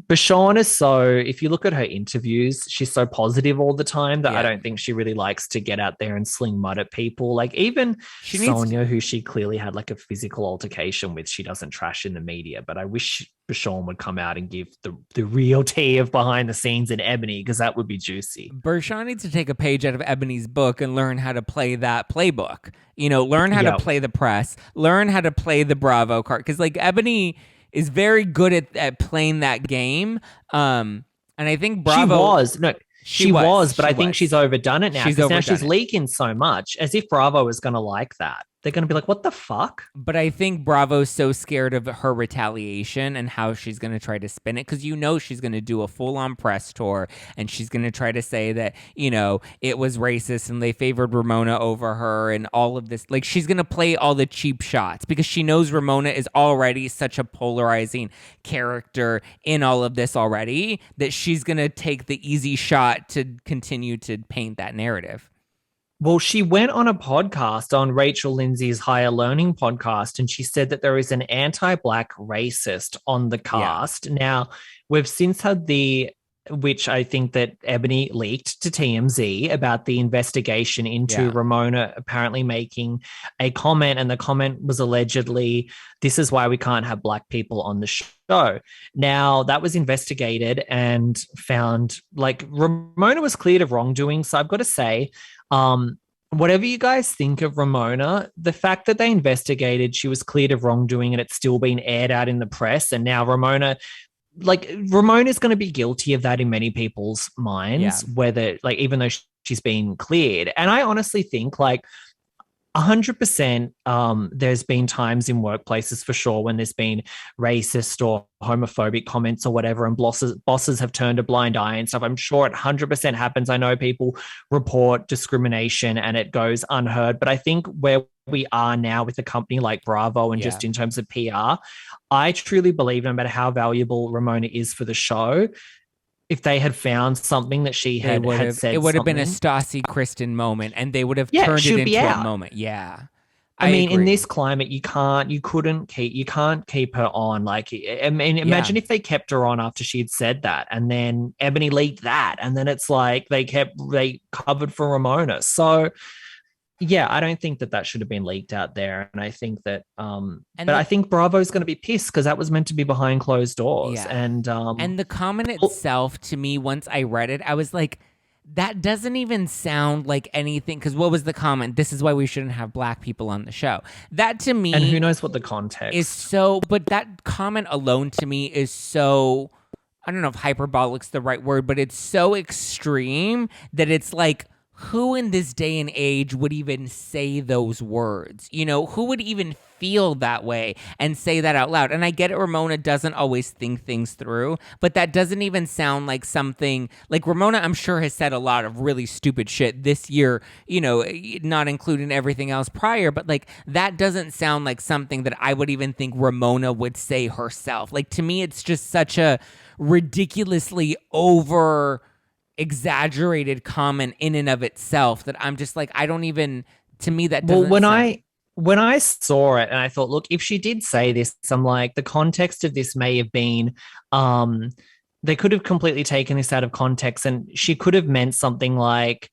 Bershawn is if you look at her interviews, she's so positive all the time that I don't think she really likes to get out there and sling mud at people. Like even Sonia, who she clearly had like a physical altercation with, she doesn't trash in the media. But I wish Bershawn would come out and give the real tea of behind the scenes in Ebony because that would be juicy. Bershawn needs to take a page out of Ebony's book and learn how to play that playbook. Learn how to play the press, learn how to play the Bravo card. Because like Ebony is very good at playing that game. And I think Bravo... She was, but I think she's overdone it now. Because now she's leaking so much, as if Bravo is going to like that. They're going to be like, what the fuck? But I think Bravo's so scared of her retaliation and how she's going to try to spin it. Because she's going to do a full-on press tour. And she's going to try to say that, it was racist and they favored Ramona over her and all of this. Like, she's going to play all the cheap shots. Because she knows Ramona is already such a polarizing character in all of this already. That she's going to take the easy shot to continue to paint that narrative. Well, she went on a podcast on Rachel Lindsay's Higher Learning podcast, and she said that there is an anti-black racist on the cast. Yeah. Now, we've since had which I think that Ebony leaked to TMZ about the investigation into Ramona apparently making a comment, and the comment was allegedly, this is why we can't have black people on the show. Now, that was investigated and found, like, Ramona was cleared of wrongdoing, so I've got to say, whatever you guys think of Ramona, the fact that they investigated, she was cleared of wrongdoing and it's still been aired out in the press. And now Ramona, like Ramona's going to be guilty of that in many people's minds, whether like even though she's been cleared. And I honestly think like 100%, there's been times in workplaces for sure when there's been racist or homophobic comments or whatever, and bosses have turned a blind eye and stuff. I'm sure it 100% happens. I know people report discrimination and it goes unheard, but I think where we are now with a company like Bravo and just in terms of PR, I truly believe no matter how valuable Ramona is for the show, if they had found something that she had said, it would have been a Stassi Kristen moment, and they would have turned it into a moment. Yeah. I mean, agree. In this climate, you can't keep her on. Like, I mean, imagine if they kept her on after she'd said that, and then Eboni leaked that, and then it's like they covered for Ramona. So, yeah, I don't think that should have been leaked out there, and I think that, I think Bravo's going to be pissed because that was meant to be behind closed doors, and the comment itself to me, once I read it, I was like, that doesn't even sound like anything. Because what was the comment? This is why we shouldn't have Black people on the show. That to me, and who knows what the context is. So, but that comment alone to me is so, I don't know if hyperbolic's the right word, but it's so extreme that it's like, who in this day and age would even say those words? You know, who would even feel that way and say that out loud? And I get it, Ramona doesn't always think things through, but that doesn't even sound like something like Ramona, I'm sure, has said a lot of really stupid shit this year, you know, not including everything else prior, but like that doesn't sound like something that I would even think Ramona would say herself. Like, to me, it's just such a ridiculously exaggerated comment in and of itself that I'm just like, I don't even, to me, that doesn't when I saw it and I thought, look, if she did say this, I'm like, the context of this may have been, they could have completely taken this out of context, and she could have meant something like,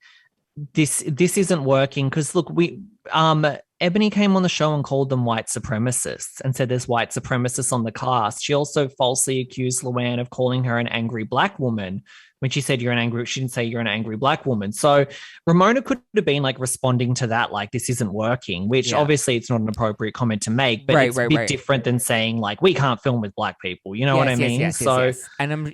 this isn't working. Because look, Eboni came on the show and called them white supremacists and said there's white supremacists on the cast. She also falsely accused Luann of calling her an angry Black woman when she said she didn't say you're an angry Black woman. So Ramona could have been like responding to that, like, this isn't working, which obviously it's not an appropriate comment to make, but it's a bit different than saying like, we can't film with Black people. You know what I mean? Yes. And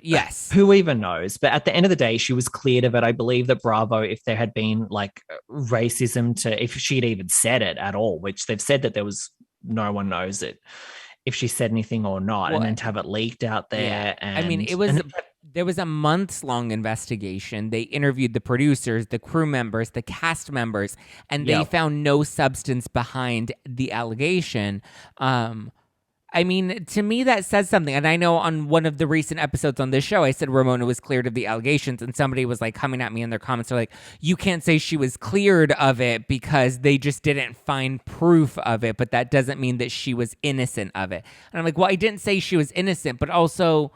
who even knows? But at the end of the day, she was cleared of it. I believe that Bravo, if there had been like racism if she'd even said it at all, which they've said that there was, no one knows it, if she said anything or not, and then to have it leaked out there. Yeah. And, I mean, there was a months-long investigation. They interviewed the producers, the crew members, the cast members, and they found no substance behind the allegation. I mean, to me, that says something. And I know on one of the recent episodes on this show, I said Ramona was cleared of the allegations, and somebody was like coming at me in their comments. They're like, you can't say she was cleared of it because they just didn't find proof of it, but that doesn't mean that she was innocent of it. And I'm like, well, I didn't say she was innocent, but also,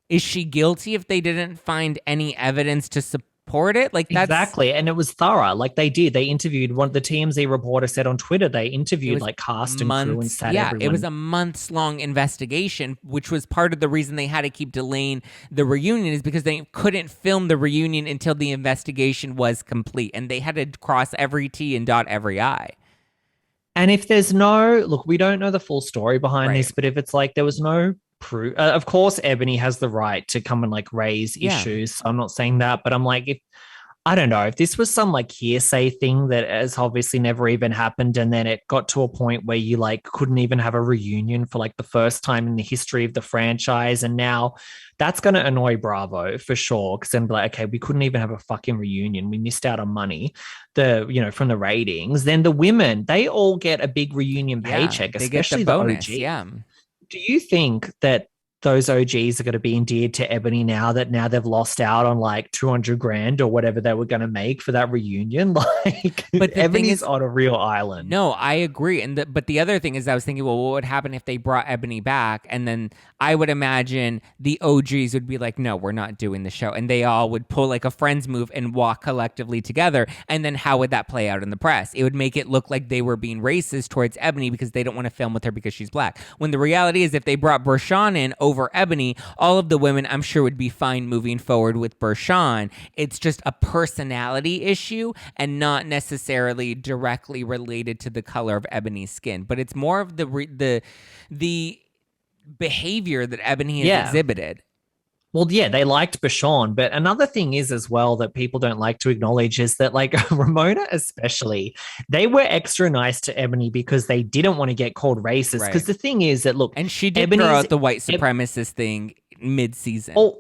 is she guilty if they didn't find any evidence to support it? Like, that's exactly. And it was thorough. Like, they interviewed the TMZ reporter said on Twitter, they interviewed like cast and crew and sat everyone. It was a months-long investigation, which was part of the reason they had to keep delaying the reunion, is because they couldn't film the reunion until the investigation was complete, and they had to cross every T and dot every I. And if there's look, we don't know the full story behind this, but if it's like there was no proof, of course Eboni has the right to come and like raise issues. So I'm not saying that, but I'm like, I don't know, if this was some like hearsay thing that has obviously never even happened, and then it got to a point where you like couldn't even have a reunion for like the first time in the history of the franchise, and now that's going to annoy Bravo for sure, because then be like, okay, we couldn't even have a fucking reunion, we missed out on money from the ratings. Then the women, they all get a big reunion paycheck, especially the bonus, OG. Do you think that those OGs are going to be endeared to Eboni now they've lost out on like $200,000 or whatever they were going to make for that reunion? Like, but Ebony's on a real island. No, I agree. But the other thing is, I was thinking, well, what would happen if they brought Eboni back? And then I would imagine the OGs would be like, no, we're not doing the show. And they all would pull like a Friends move and walk collectively together. And then how would that play out in the press? It would make it look like they were being racist towards Eboni because they don't want to film with her because she's Black. When the reality is, if they brought Bershawn in over Eboni, all of the women I'm sure would be fine moving forward with Bershawn. It's just a personality issue and not necessarily directly related to the color of Eboni's skin, but it's more of the behavior that Eboni has exhibited. Well, yeah, they liked Bashan, but another thing is as well that people don't like to acknowledge is that, like, Ramona especially, they were extra nice to Eboni because they didn't want to get called racist. Because the thing is that, look, and she did throw out the white supremacist thing mid-season. Oh,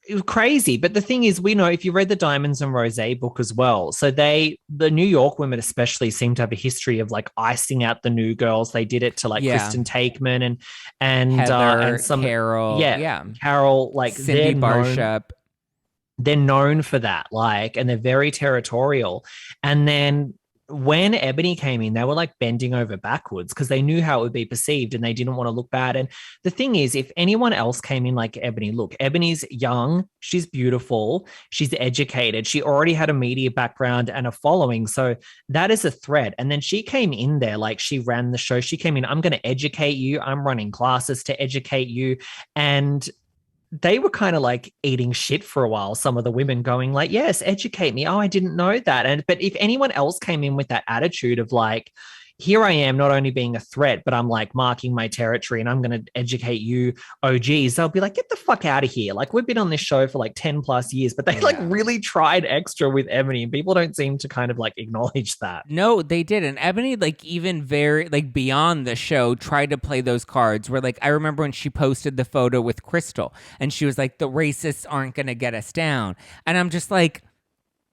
it was crazy. But the thing is, we know if you read the Diamonds and Rose book as well, so the New York women especially seem to have a history of like icing out the new girls. They did it to like Kristen Takeman and Heather, and some Carol, Carol, like Cindy Barshop. They're known for that, like, and they're very territorial. And then when Eboni came in, they were like bending over backwards because they knew how it would be perceived and they didn't want to look bad. And the thing is, if anyone else came in like Eboni, look, Eboni's young, she's beautiful, she's educated, she already had a media background and a following. So that is a threat. And then she came in there, like she ran the show. She came in, I'm going to educate you. I'm running classes to educate you. And they were kind of like eating shit for a while. Some of the women going like, yes, educate me. Oh, I didn't know that. But if anyone else came in with that attitude of like, here I am not only being a threat, but I'm like marking my territory and I'm going to educate you OGs. They'll be like, get the fuck out of here. Like we've been on this show for like 10 plus years, but they like really tried extra with Eboni and people don't seem to kind of like acknowledge that. No, they didn't. Eboni, like even very like beyond the show, tried to play those cards where like, I remember when she posted the photo with Crystal and she was like, the racists aren't going to get us down. And I'm just like,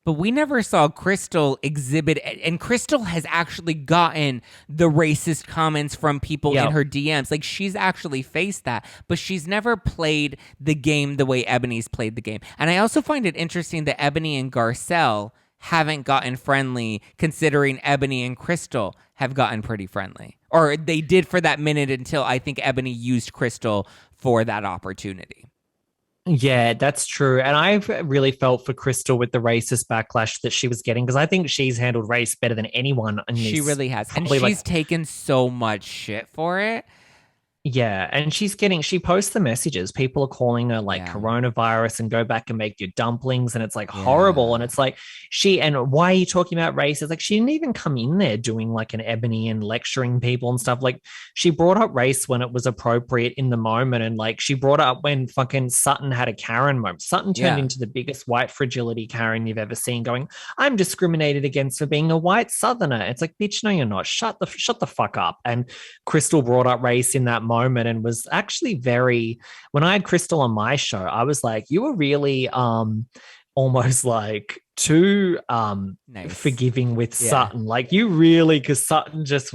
but we never saw Crystal exhibit, and Crystal has actually gotten the racist comments from people in her DMs. Like, she's actually faced that, but she's never played the game the way Eboni's played the game. And I also find it interesting that Eboni and Garcelle haven't gotten friendly, considering Eboni and Crystal have gotten pretty friendly. Or they did for that minute until I think Eboni used Crystal for that opportunity. Yeah, that's true. And I've really felt for Crystal with the racist backlash that she was getting because I think she's handled race better than anyone. She really has. And she's taken so much shit for it. Yeah, and she posts the messages. People are calling her like coronavirus and go back and make your dumplings. And it's like horrible. And it's like and why are you talking about race? It's like she didn't even come in there doing like an Eboni and lecturing people and stuff. Like she brought up race when it was appropriate in the moment. And like she brought up when fucking Sutton had a Karen moment. Sutton turned into the biggest white fragility Karen you've ever seen going, I'm discriminated against for being a white Southerner. It's like, bitch, no, you're not. Shut the fuck up. And Crystal brought up race in that moment and was actually when I had Crystal on my show, I was like, you were really almost like too nice. Forgiving with Sutton. Like you really, because Sutton just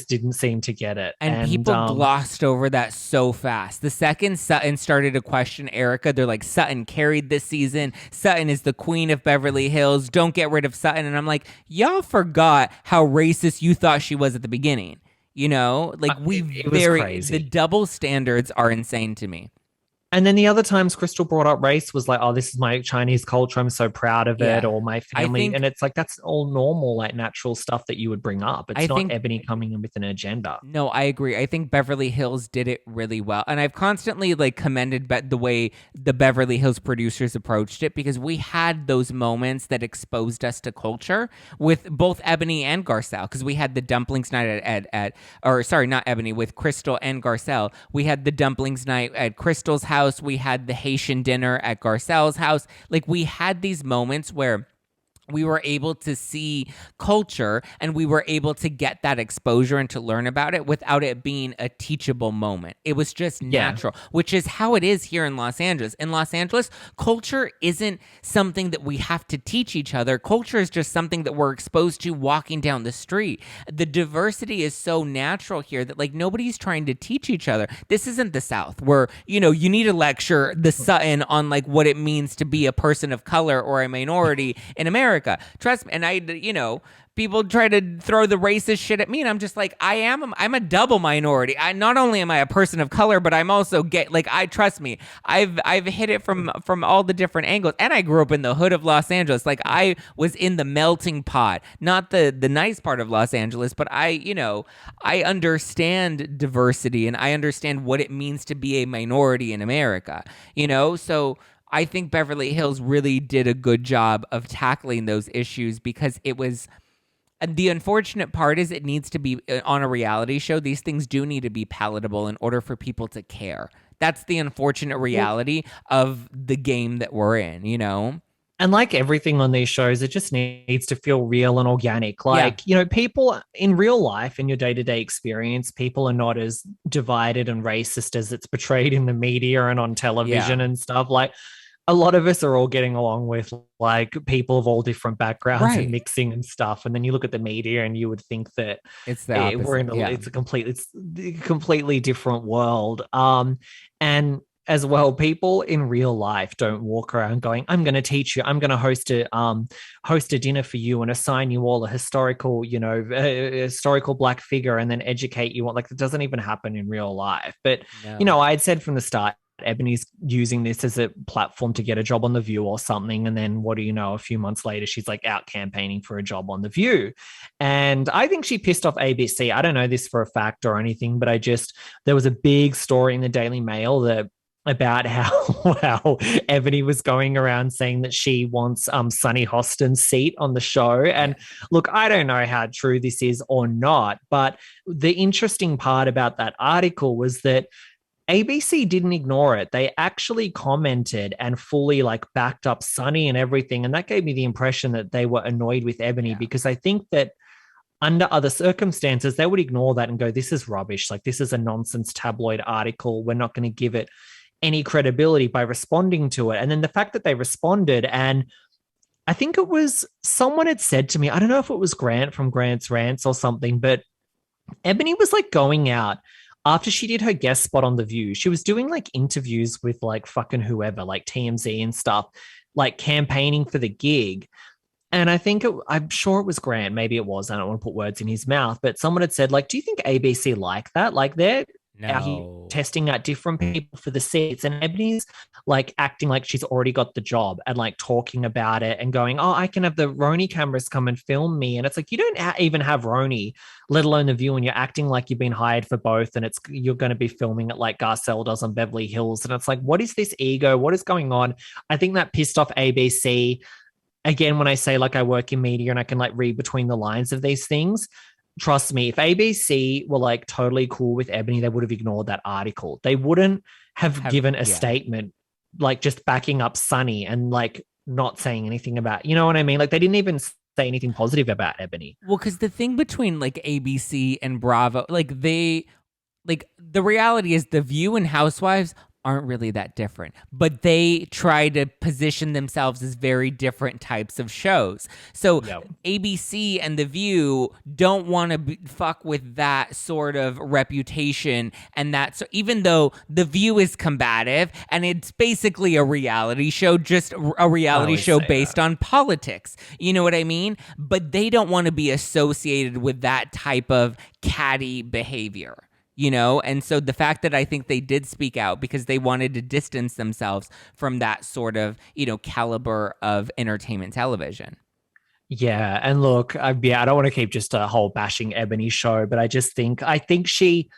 didn't seem to get it. And people glossed over that so fast. The second Sutton started to question Erica, they're like, Sutton carried this season. Sutton is the queen of Beverly Hills. Don't get rid of Sutton. And I'm like, y'all forgot how racist you thought she was at the beginning. You know, like the double standards are insane to me. And then the other times Crystal brought up race was like, oh, this is my Chinese culture. I'm so proud of it. Or my family. And it's like, that's all normal, like natural stuff that you would bring up. It's not Eboni coming in with an agenda. No, I agree. I think Beverly Hills did it really well. And I've constantly like commended the way the Beverly Hills producers approached it because we had those moments that exposed us to culture with both Eboni and Garcelle. Because we had the dumplings night not Eboni, with Crystal and Garcelle. We had the dumplings night at Crystal's house. We had the Haitian dinner at Garcelle's house. Like we had these moments where we were able to see culture and we were able to get that exposure and to learn about it without it being a teachable moment. It was just natural, which is how it is here in Los Angeles. In Los Angeles, culture isn't something that we have to teach each other. Culture is just something that we're exposed to walking down the street. The diversity is so natural here that like nobody's trying to teach each other. This isn't the South where, you know, you need to lecture the Sutton on like what it means to be a person of color or a minority in America. Trust me. And people try to throw the racist shit at me, and I'm just like, I'm a double minority. Not only am I a person of color, but I'm also gay. Like, trust me, I've hit it from all the different angles, and I grew up in the hood of Los Angeles. Like, I was in the melting pot, not the nice part of Los Angeles, but I understand diversity, and I understand what it means to be a minority in America. So I think Beverly Hills really did a good job of tackling those issues because it was. And the unfortunate part is it needs to be on a reality show. These things do need to be palatable in order for people to care. That's the unfortunate reality of the game that we're in, you know? And like everything on these shows, it just needs to feel real and organic. Like, you know, people in real life, in your day-to-day experience, people are not as divided and racist as it's portrayed in the media and on television and stuff. Like, a lot of us are all getting along with like people of all different backgrounds and mixing and stuff. And then you look at the media and you would think that it's the opposite. it's a completely different world. And as well, people in real life don't walk around going, I'm going to teach you, I'm going to host a dinner for you and assign you all a historical, you know, historical Black figure and then educate you. Like, it doesn't even happen in real life. But, you know, I had said from the start, Ebony's using this as a platform to get a job on The View or something. And then what do you know? A few months later, she's like out campaigning for a job on The View. And I think she pissed off ABC. I don't know this for a fact or anything, but there was a big story in the Daily Mail about how Ebony was going around saying that she wants Sunny Hostin's seat on the show. And look, I don't know how true this is or not, but the interesting part about that article was that ABC didn't ignore it. They actually commented and fully like backed up Sunny and everything. And that gave me the impression that they were annoyed with Ebony because I think that under other circumstances, they would ignore that and go, this is rubbish. Like, this is a nonsense tabloid article. We're not going to give it any credibility by responding to it. And then the fact that they responded, and I think it was someone had said to me, I don't know if it was Grant from Grant's Rants or something, but Ebony was like going out after she did her guest spot on The View. She was doing like interviews with like fucking whoever, like TMZ and stuff, like campaigning for the gig. And I'm sure it was Grant. Maybe it was. I don't want to put words in his mouth, but someone had said, like, do you think ABC like that? Like, they're out here testing out different people for the seats, and Ebony's like acting like she's already got the job and like talking about it and going, oh, I can have the RHONY cameras come and film me. And it's like, you don't even have RHONY, let alone The View, and you're acting like you've been hired for both, and you're going to be filming it like Garcelle does on Beverly Hills. And it's like, what is this ego? What is going on? I think that pissed off ABC. Again, when I say like I work in media and I can like read between the lines of these things, trust me, if ABC were like totally cool with Ebony, they would have ignored that article. They wouldn't have given a statement like just backing up Sunny and like not saying anything about, you know what I mean? Like, they didn't even say anything positive about Ebony. Well, because the thing between like ABC and Bravo, like the reality is The View and Housewives aren't really that different, but they try to position themselves as very different types of shows. So ABC and The View don't want to fuck with that sort of reputation, and that, so even though The View is combative and it's basically a reality show, just a reality show based on politics, you know what I mean? But they don't want to be associated with that type of catty behavior. You know, and so the fact that I think they did speak out because they wanted to distance themselves from that sort of, you know, caliber of entertainment television. Yeah. And look, I don't want to keep just a whole bashing Ebony show, but I think she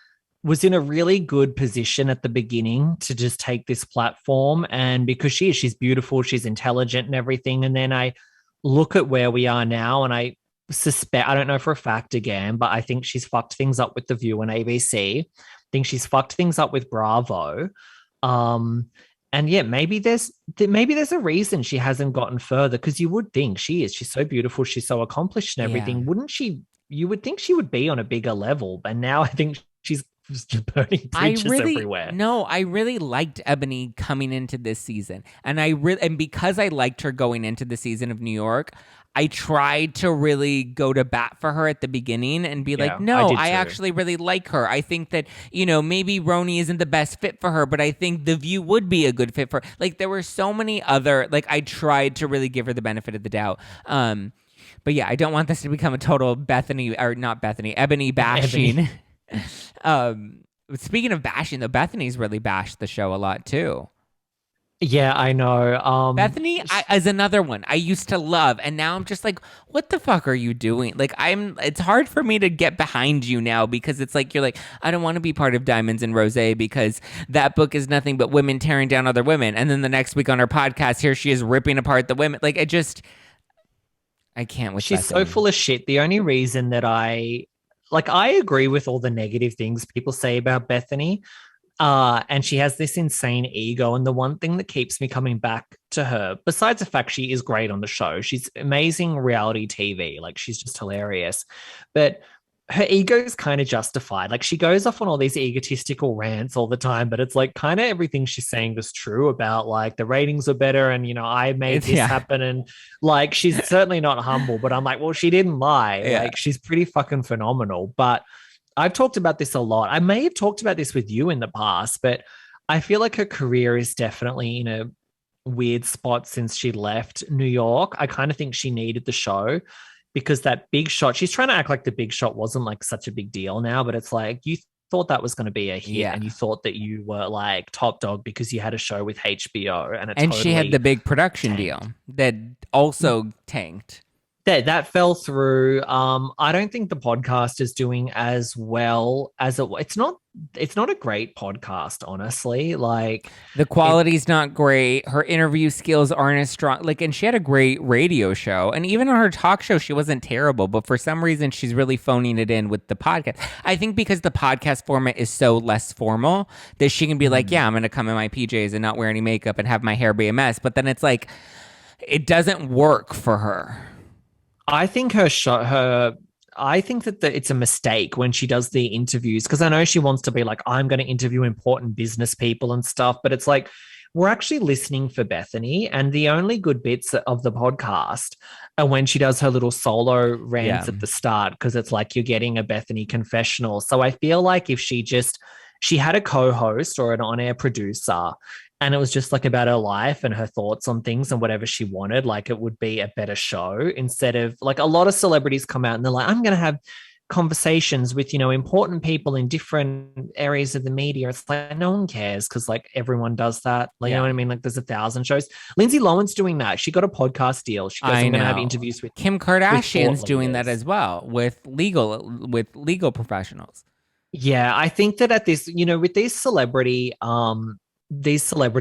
was in a really good position at the beginning to just take this platform. And because she's beautiful, she's intelligent and everything. And then I look at where we are now, and I don't know for a fact again, but I think she's fucked things up with The View and ABC. I think she's fucked things up with Bravo. And yeah, maybe there's a reason she hasn't gotten further, because you would think she's so beautiful, she's so accomplished and everything. Wouldn't she? You would think she would be on a bigger level, but now I think she's just burning bridges everywhere. No, I really liked Ebony coming into this season, and because I liked her going into the season of New York, I tried to really go to bat for her at the beginning and be like, no, I actually really like her. I think that, you know, maybe RHONY isn't the best fit for her, but I think The View would be a good fit for her. Like, there were so many other, like, I tried to really give her the benefit of the doubt. But yeah, I don't want this to become a total Ebony bashing. Speaking of bashing, though, Bethenny's really bashed the show a lot too. Yeah, I know. Bethenny is another one I used to love, and now I'm just like, what the fuck are you doing? Like, it's hard for me to get behind you now, because it's like, you're like, I don't want to be part of Diamonds and Rosé because that book is nothing but women tearing down other women. And then the next week on her podcast, here she is ripping apart the women. Like, I can't with She's Bethenny. So full of shit. The only reason that I agree with all the negative things people say about Bethenny. And she has this insane ego. And the one thing that keeps me coming back to her, besides the fact she is great on the show, she's amazing reality TV. Like, she's just hilarious. But her ego is kind of justified. Like, she goes off on all these egotistical rants all the time, but it's like kind of everything she's saying is true about like the ratings are better and, you know, I made this happen. And like, she's certainly not humble, but I'm like, well, she didn't lie. Yeah. Like, she's pretty fucking phenomenal. But I've talked about this a lot. I may have talked about this with you in the past, but I feel like her career is definitely in a weird spot since she left New York. I kind of think she needed the show because that Big Shot, she's trying to act like the Big Shot wasn't like such a big deal now, but it's like you thought that was going to be a hit and you thought that you were like top dog because you had a show with HBO and totally she had the big production deal that also tanked. That fell through. I don't think the podcast is doing as well as it's not a great podcast, honestly. Like, the quality's not great. Her interview skills aren't as strong. Like, and she had a great radio show, and even on her talk show, she wasn't terrible. But for some reason, she's really phoning it in with the podcast. I think because the podcast format is so less formal that she can be like, yeah, I'm going to come in my PJs and not wear any makeup and have my hair be a mess. But then it's like, it doesn't work for her. I think I think that it's a mistake when she does the interviews because I know she wants to be like, I'm going to interview important business people and stuff, but it's like, we're actually listening for Bethenny, and the only good bits of the podcast are when she does her little solo rants at the start because it's like you're getting a Bethenny confessional. So I feel like if she had a co-host or an on-air producer, and it was just like about her life and her thoughts on things and whatever she wanted, like it would be a better show instead of like a lot of celebrities come out and they're like, I'm going to have conversations with, you know, important people in different areas of the media. It's like, no one cares because like everyone does that. Like, you know what I mean? Like there's 1,000 shows. Lindsay Lohan's doing that. She got a podcast deal. She goes, I'm going to have interviews with Kim Kardashian's doing that as well with legal professionals. Yeah. I think that at this, you know, with these celebrity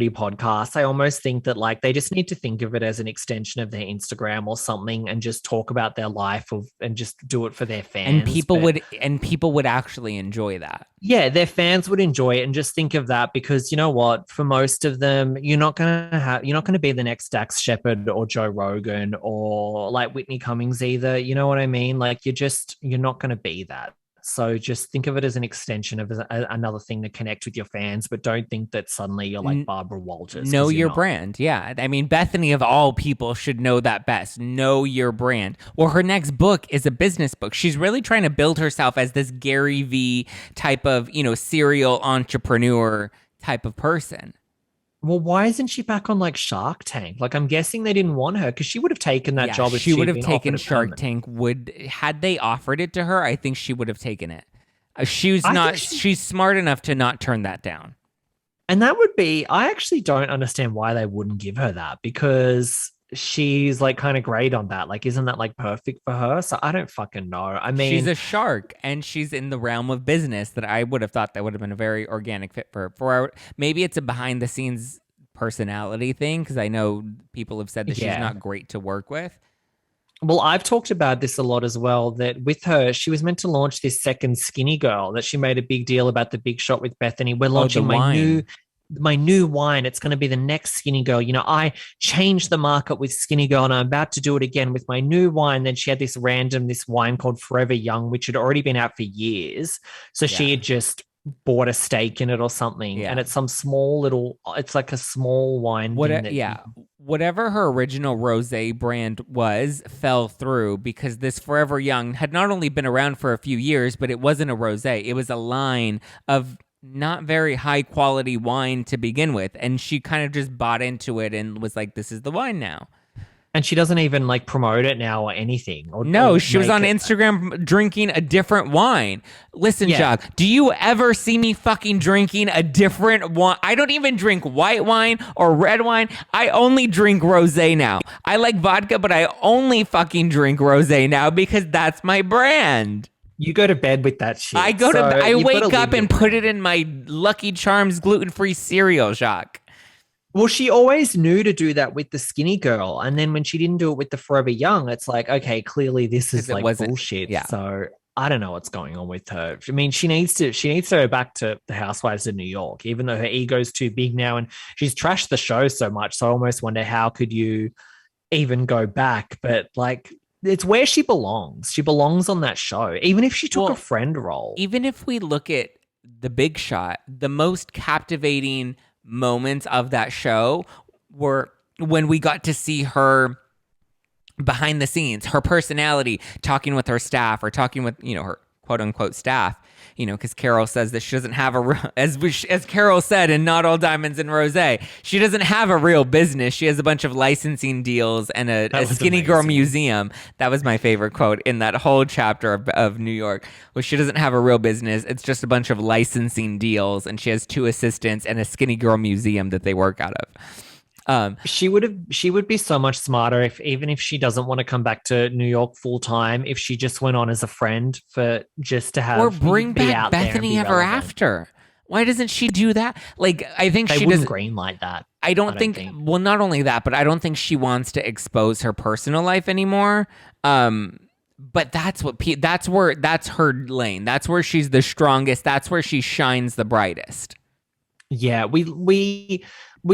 podcasts, I almost think that like they just need to think of it as an extension of their Instagram or something and just talk about their life and just do it for their fans. And people would actually enjoy that. Yeah, their fans would enjoy it and just think of that because you know what, for most of them, you're not gonna be the next Dax Shepard or Joe Rogan or like Whitney Cummings either. You know what I mean? Like you're not gonna be that. So just think of it as an extension of another thing to connect with your fans, but don't think that suddenly you're like Barbara Walters. Know your brand. Yeah. I mean, Bethenny of all people should know that best. Know your brand. Well, her next book is a business book. She's really trying to build herself as this Gary V type of, you know, serial entrepreneur type of person. Well, why isn't she back on like Shark Tank? Like, I'm guessing they didn't want her because she would have taken that job. If she would have taken Shark Tank. Had they offered it to her, I think she would have taken it. She's smart enough to not turn that down. And that would be, I actually don't understand why they wouldn't give her that because she's like kind of great on that. Like, isn't that like perfect for her? So I don't fucking know. I mean, she's a shark and she's in the realm of business that I would have thought that would have been a very organic fit for her. Maybe it's a behind the scenes personality thing because I know people have said that she's not great to work with. Well, I've talked about this a lot as well, that with her, she was meant to launch this second Skinny Girl that she made a big deal about the Big Shot with Bethenny. We're launching my new wine. It's going to be the next Skinny Girl. You know, I changed the market with Skinny Girl and I'm about to do it again with my new wine. Then she had this wine called Forever Young, which had already been out for years. So she had just bought a stake in it or something. And it's it's like a small wine. Whatever her original rosé brand was fell through because this Forever Young had not only been around for a few years, but it wasn't a rosé. It was a line of not very high quality wine to begin with. And she kind of just bought into it and was like, this is the wine now. And she doesn't even like promote it now or anything. She was on Instagram drinking a different wine. Listen, Jacques, do you ever see me fucking drinking a different wine? I don't even drink white wine or red wine. I only drink rosé now. I like vodka, but I only fucking drink rosé now because that's my brand. You go to bed with that shit. I wake up and put it in my Lucky Charms gluten-free cereal, Jacques. Well, she always knew to do that with the Skinny Girl. And then when she didn't do it with the Forever Young, it's like, okay, clearly this is like bullshit. Yeah. So I don't know what's going on with her. I mean, she needs to go back to the Housewives of New York, even though her ego's too big now and she's trashed the show so much. So I almost wonder, how could you even go back? But like, it's where she belongs. She belongs on that show, even if she took a friend role. Even if we look at The Big Shot, the most captivating moments of that show were when we got to see her behind the scenes, her personality, talking with her staff or talking with, her quote unquote staff, because Carol says that she doesn't have as Carol said in Not All Diamonds and Rosé, she doesn't have a real business. She has a bunch of licensing deals and a skinny girl museum. That was my favorite quote in that whole chapter of New York, where she doesn't have a real business. It's just a bunch of licensing deals, and she has 2 assistants and a skinny girl museum that they work out of. She would be so much smarter even if she doesn't want to come back to New York full time, if she just went on as a friend for just to have, or bring back Bethenny Ever After. Why doesn't she do that? Like, I think they she wouldn't doesn't greenlight that. I don't think. Well, not only that, but I don't think she wants to expose her personal life anymore. But that's her lane. That's where she's the strongest. That's where she shines the brightest. Yeah, we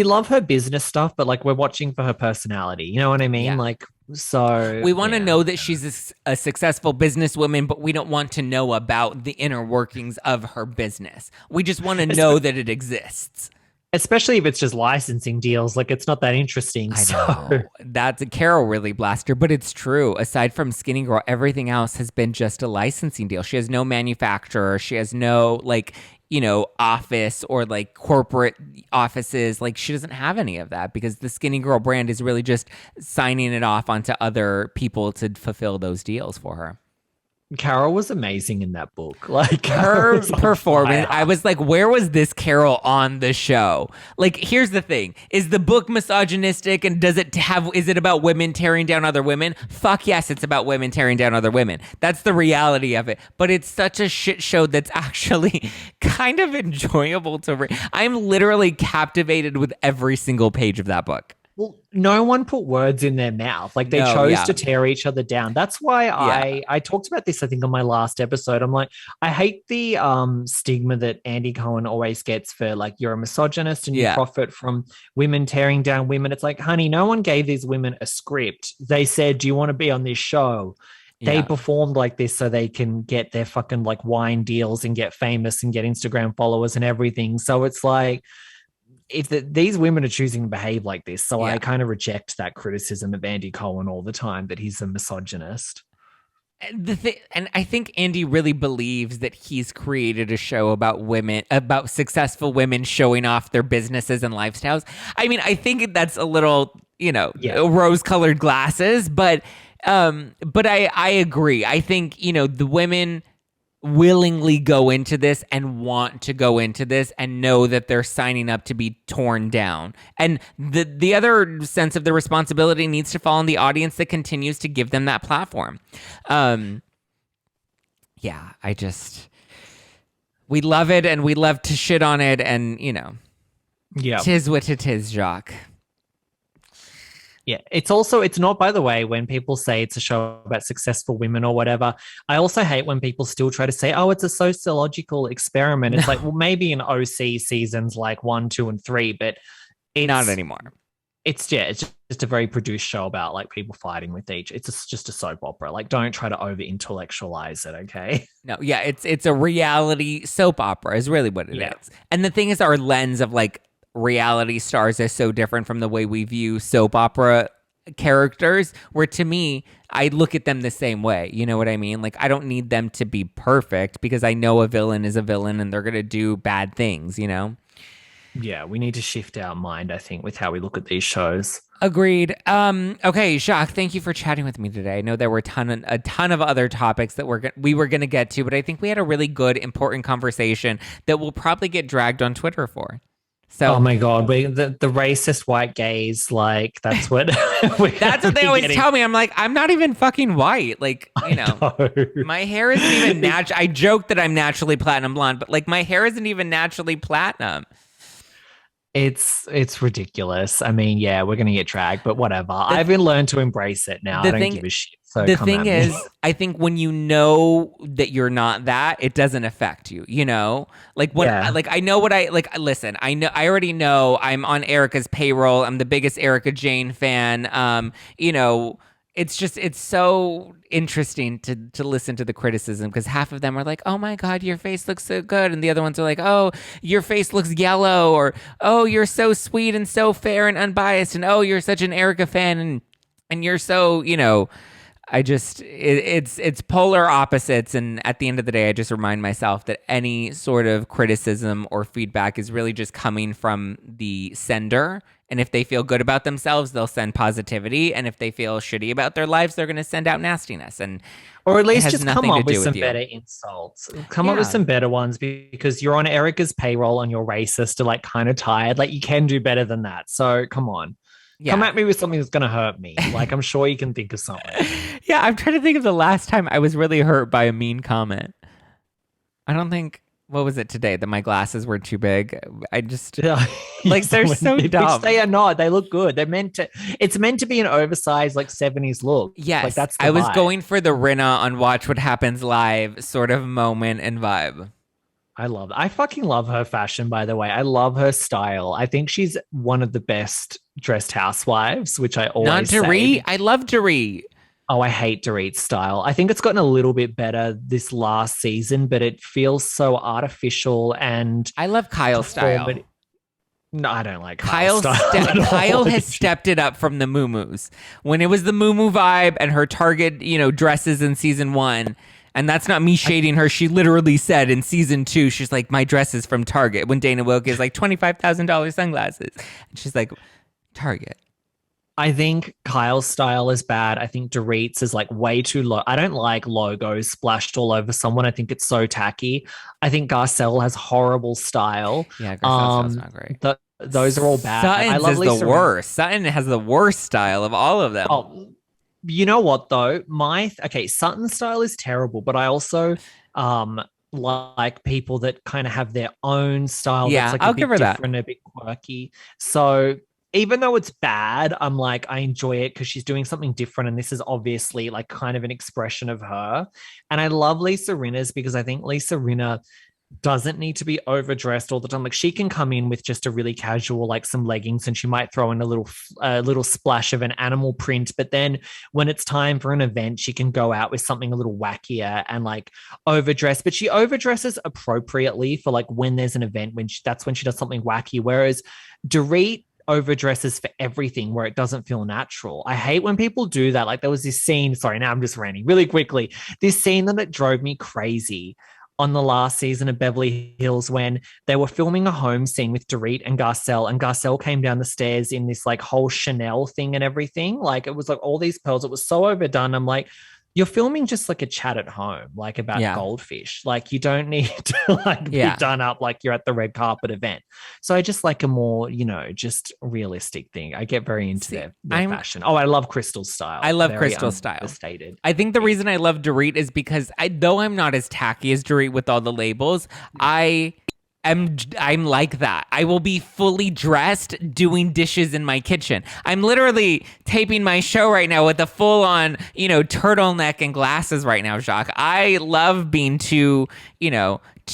love her business stuff, but like, we're watching for her personality. You know what I mean? Yeah. Like, so we want to know that she's a successful businesswoman, but we don't want to know about the inner workings of her business. We just want to know that it exists. Especially if it's just licensing deals, like, it's not that interesting. I know. That's a Carol really blaster, but it's true. Aside from Skinny Girl, everything else has been just a licensing deal. She has no manufacturer. She has no office or like corporate offices. Like, she doesn't have any of that because the Skinny Girl brand is really just signing it off onto other people to fulfill those deals for her. Carol was amazing in that book. Like, her performance, I was like, where was this Carol on the show? Like, here's the thing. Is the book misogynistic, and is it about women tearing down other women? Fuck yes, it's about women tearing down other women. That's the reality of it. But it's such a shit show that's actually kind of enjoyable to read. I'm literally captivated with every single page of that book. Well, no one put words in their mouth. Like, they chose to tear each other down. That's why I talked about this, I think, on my last episode. I'm like, I hate the stigma that Andy Cohen always gets for, like, you're a misogynist and you profit from women tearing down women. It's like, honey, no one gave these women a script. They said, do you want to be on this show? They performed like this so they can get their fucking, like, wine deals and get famous and get Instagram followers and everything. So it's like, these women are choosing to behave like this. So I kind of reject that criticism of Andy Cohen all the time, that he's a misogynist. And I think Andy really believes that he's created a show about women, about successful women showing off their businesses and lifestyles. I mean, I think that's a little, rose-colored glasses, but I agree. I think, the women willingly go into this and want to go into this and know that they're signing up to be torn down. And the other sense of the responsibility needs to fall on the audience that continues to give them that platform. We love it and we love to shit on it, and tis what it is, Jacques. Yeah, it's not, by the way, when people say it's a show about successful women or whatever, I also hate when people still try to say, oh, it's a sociological experiment. It's like, well, maybe in OC seasons like 1, 2, and 3, but it's not anymore. It's just a very produced show about, like, people fighting with each. It's just a soap opera. Like, don't try to over intellectualize it, okay? No, yeah, it's a reality soap opera is really what it is. And the thing is, our lens of, like, reality stars is so different from the way we view soap opera characters, where to me, I look at them the same way. You know what I mean? Like, I don't need them to be perfect because I know a villain is a villain and they're going to do bad things, Yeah, we need to shift our mind, I think, with how we look at these shows. Agreed. Okay, Jacques, thank you for chatting with me today. I know there were a ton of other topics that we were going to get to, but I think we had a really good, important conversation that we'll probably get dragged on Twitter for. So, oh my God, the racist white gays, like, that's what that's what they always tell me. I'm like, I'm not even fucking white. Like, my hair isn't even natural. I joke that I'm naturally platinum blonde, but like, my hair isn't even naturally platinum. It's ridiculous. I mean, yeah, we're going to get dragged, but whatever. I've learned to embrace it now. I don't give a shit. So the thing is, I think when you know that you're not that, it doesn't affect you, you know? Like when I know what listen, I already know I'm on Erica's payroll. I'm the biggest Erica Jane fan. You know, it's so interesting to listen to the criticism because half of them are like, oh my God, your face looks so good. And the other ones are like, oh, your face looks yellow, or oh, you're so sweet and so fair and unbiased. And oh, you're such an Erica fan. And you're so, you know, it's polar opposites. And at the end of the day, I just remind myself that any sort of criticism or feedback is really just coming from the sender. And if they feel good about themselves, they'll send positivity. And if they feel shitty about their lives, they're going to send out nastiness. Or at least just come up with some better insults. Come up with some better ones because you're on Erica's payroll and you're racist or like kind of tired. Like you can do better than that. So come on. Yeah. Come at me with something that's going to hurt me. Like, I'm sure you can think of something. Yeah, I'm trying to think of the last time I was really hurt by a mean comment. I don't think, what was it today? That my glasses were too big. I just, like, they're so dumb. Which they are not. They look good. It's meant to be an oversized, like, 70s look. Yes. Like, that's the I was vibe. going for the Rinna on Watch What Happens Live sort of moment and vibe. I fucking love her fashion, by the way. I love her style. I think she's one of the best dressed housewives, which I always say. Not Dorit. I love Dorit. Oh, I hate Dorit's style. I think it's gotten a little bit better this last season, but it feels so artificial and I love Kyle's style. No, I don't like Kyle's style. Kyle has stepped it up from the muumuus. When it was the muumuu vibe and her Target, you know, dresses in season 1. And that's not me shading her. She literally said in season 2, she's like, my dress is from Target. When Dana Wilk is like $25,000 sunglasses. And she's like, Target. I think Kyle's style is bad. I think Dorit's is like way too low. I don't like logos splashed all over someone. I think it's so tacky. I think Garcelle has horrible style. Yeah, Garcelle's not great. Those are all bad. Sutton's is the worst. Sutton has the worst style of all of them. Oh, you know what though? Sutton's style is terrible, but I also like people that kind of have their own style. Yeah, that's like I'll a bit give her different, that. A bit quirky. So even though it's bad, I'm like, I enjoy it because she's doing something different. And this is obviously like kind of an expression of her. And I love Lisa Rinna's because I think Lisa Rinna doesn't need to be overdressed all the time. Like she can come in with just a really casual, like some leggings, and she might throw in a little splash of an animal print. But then when it's time for an event, she can go out with something a little wackier and like overdress. But she overdresses appropriately for like when there's an event, that's when she does something wacky. Whereas Dorit overdresses for everything where it doesn't feel natural. I hate when people do that. Like there was this scene, sorry, now I'm just ranting really quickly. This scene that drove me crazy on the last season of Beverly Hills when they were filming a home scene with Dorit and Garcelle came down the stairs in this like whole Chanel thing and everything. Like it was like all these pearls. It was so overdone. I'm like, you're filming just like a chat at home, like about goldfish. Like you don't need to like be done up like you're at the red carpet event. So I just like a more, just realistic thing. I get very into their fashion. Oh, I love Crystal's style. I love Crystal's style. I think the reason I love Dorit is because though I'm not as tacky as Dorit with all the labels, I'm like that. I will be fully dressed doing dishes in my kitchen. I'm literally taping my show right now with a full on, turtleneck and glasses right now, Jacques. I love being too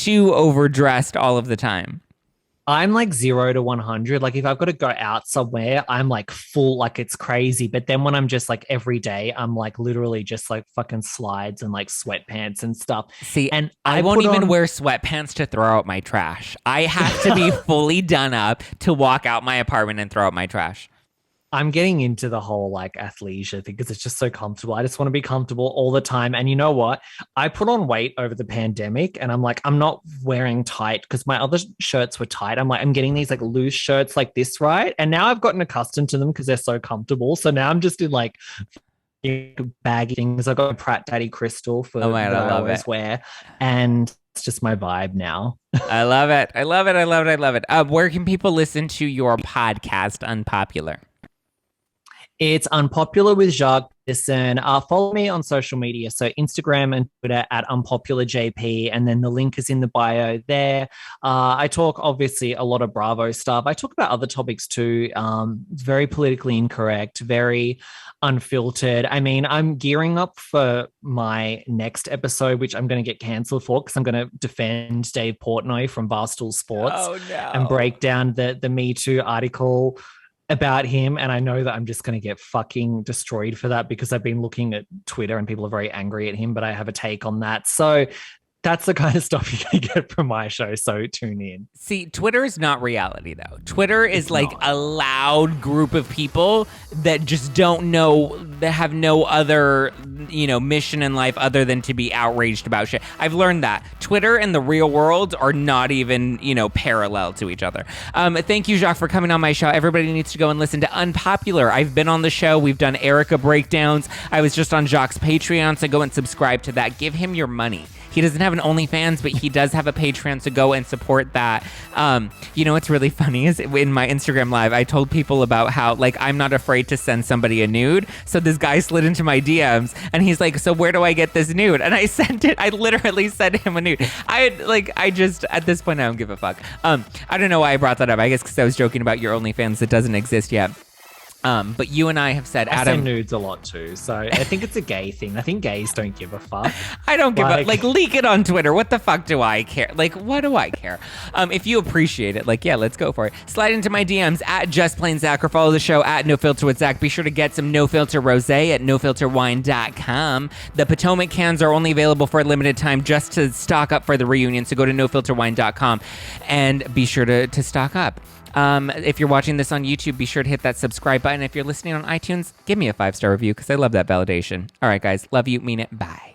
overdressed all of the time. I'm like 0 to 100. Like if I've got to go out somewhere, I'm like full, like it's crazy. But then when I'm just like every day, I'm like literally just like fucking slides and like sweatpants and stuff. See, and I won't even wear sweatpants to throw out my trash. I have to be fully done up to walk out my apartment and throw out my trash. I'm getting into the whole like athleisure thing because it's just so comfortable. I just want to be comfortable all the time. And you know what? I put on weight over the pandemic and I'm like, I'm not wearing tight because my other shirts were tight. I'm like, I'm getting these like loose shirts like this, right? And now I've gotten accustomed to them because they're so comfortable. So now I'm just in like baggy things. I got a Pratt Daddy Crystal for that I always wear. And it's just my vibe now. I love it. I love it. I love it. I love it. Where can people listen to your podcast, Unpopular? It's Unpopular with Jacques Peterson. Follow me on social media. So Instagram and Twitter at UnpopularJP. And then the link is in the bio there. I talk obviously a lot of Bravo stuff. I talk about other topics too. Very politically incorrect, very unfiltered. I mean, I'm gearing up for my next episode, which I'm going to get cancelled for because I'm going to defend Dave Portnoy from Barstool Sports and break down the Me Too article about him. And I know that I'm just going to get fucking destroyed for that because I've been looking at Twitter and people are very angry at him, but I have a take on that. So that's the kind of stuff you're going to get from my show. So tune in. See, Twitter is not reality, though. Twitter is like a loud group of people that just don't know, that have no other, mission in life other than to be outraged about shit. I've learned that Twitter and the real world are not even, parallel to each other. Thank you, Jacques, for coming on my show. Everybody needs to go and listen to Unpopular. I've been on the show. We've done Erica breakdowns. I was just on Jacques' Patreon, so go and subscribe to that. Give him your money. He doesn't have an OnlyFans, but he does have a Patreon, so go and support that. What's really funny is in my Instagram Live, I told people about how, I'm not afraid to send somebody a nude. So this guy slid into my DMs, and he's like, so where do I get this nude? And I sent it. I literally sent him a nude. At this point, I don't give a fuck. I don't know why I brought that up. I guess because I was joking about your OnlyFans that doesn't exist yet. But you and I have said, Adam, I send nudes a lot too, so I think it's a gay thing. I think gays don't give a fuck. I don't give a leak it on Twitter. What the fuck do I care? What do I care? If you appreciate it, let's go for it. Slide into my DMs at Just Plain Zack or follow the show at No Filter with Zack. Be sure to get some No Filter Rosé at nofilterwine.com. The Potomac cans are only available for a limited time just to stock up for the reunion. So go to nofilterwine.com and be sure to stock up. If you're watching this on YouTube, be sure to hit that subscribe button. If you're listening on iTunes, give me a 5-star review because I love that validation. All right, guys. Love you. Mean it. Bye.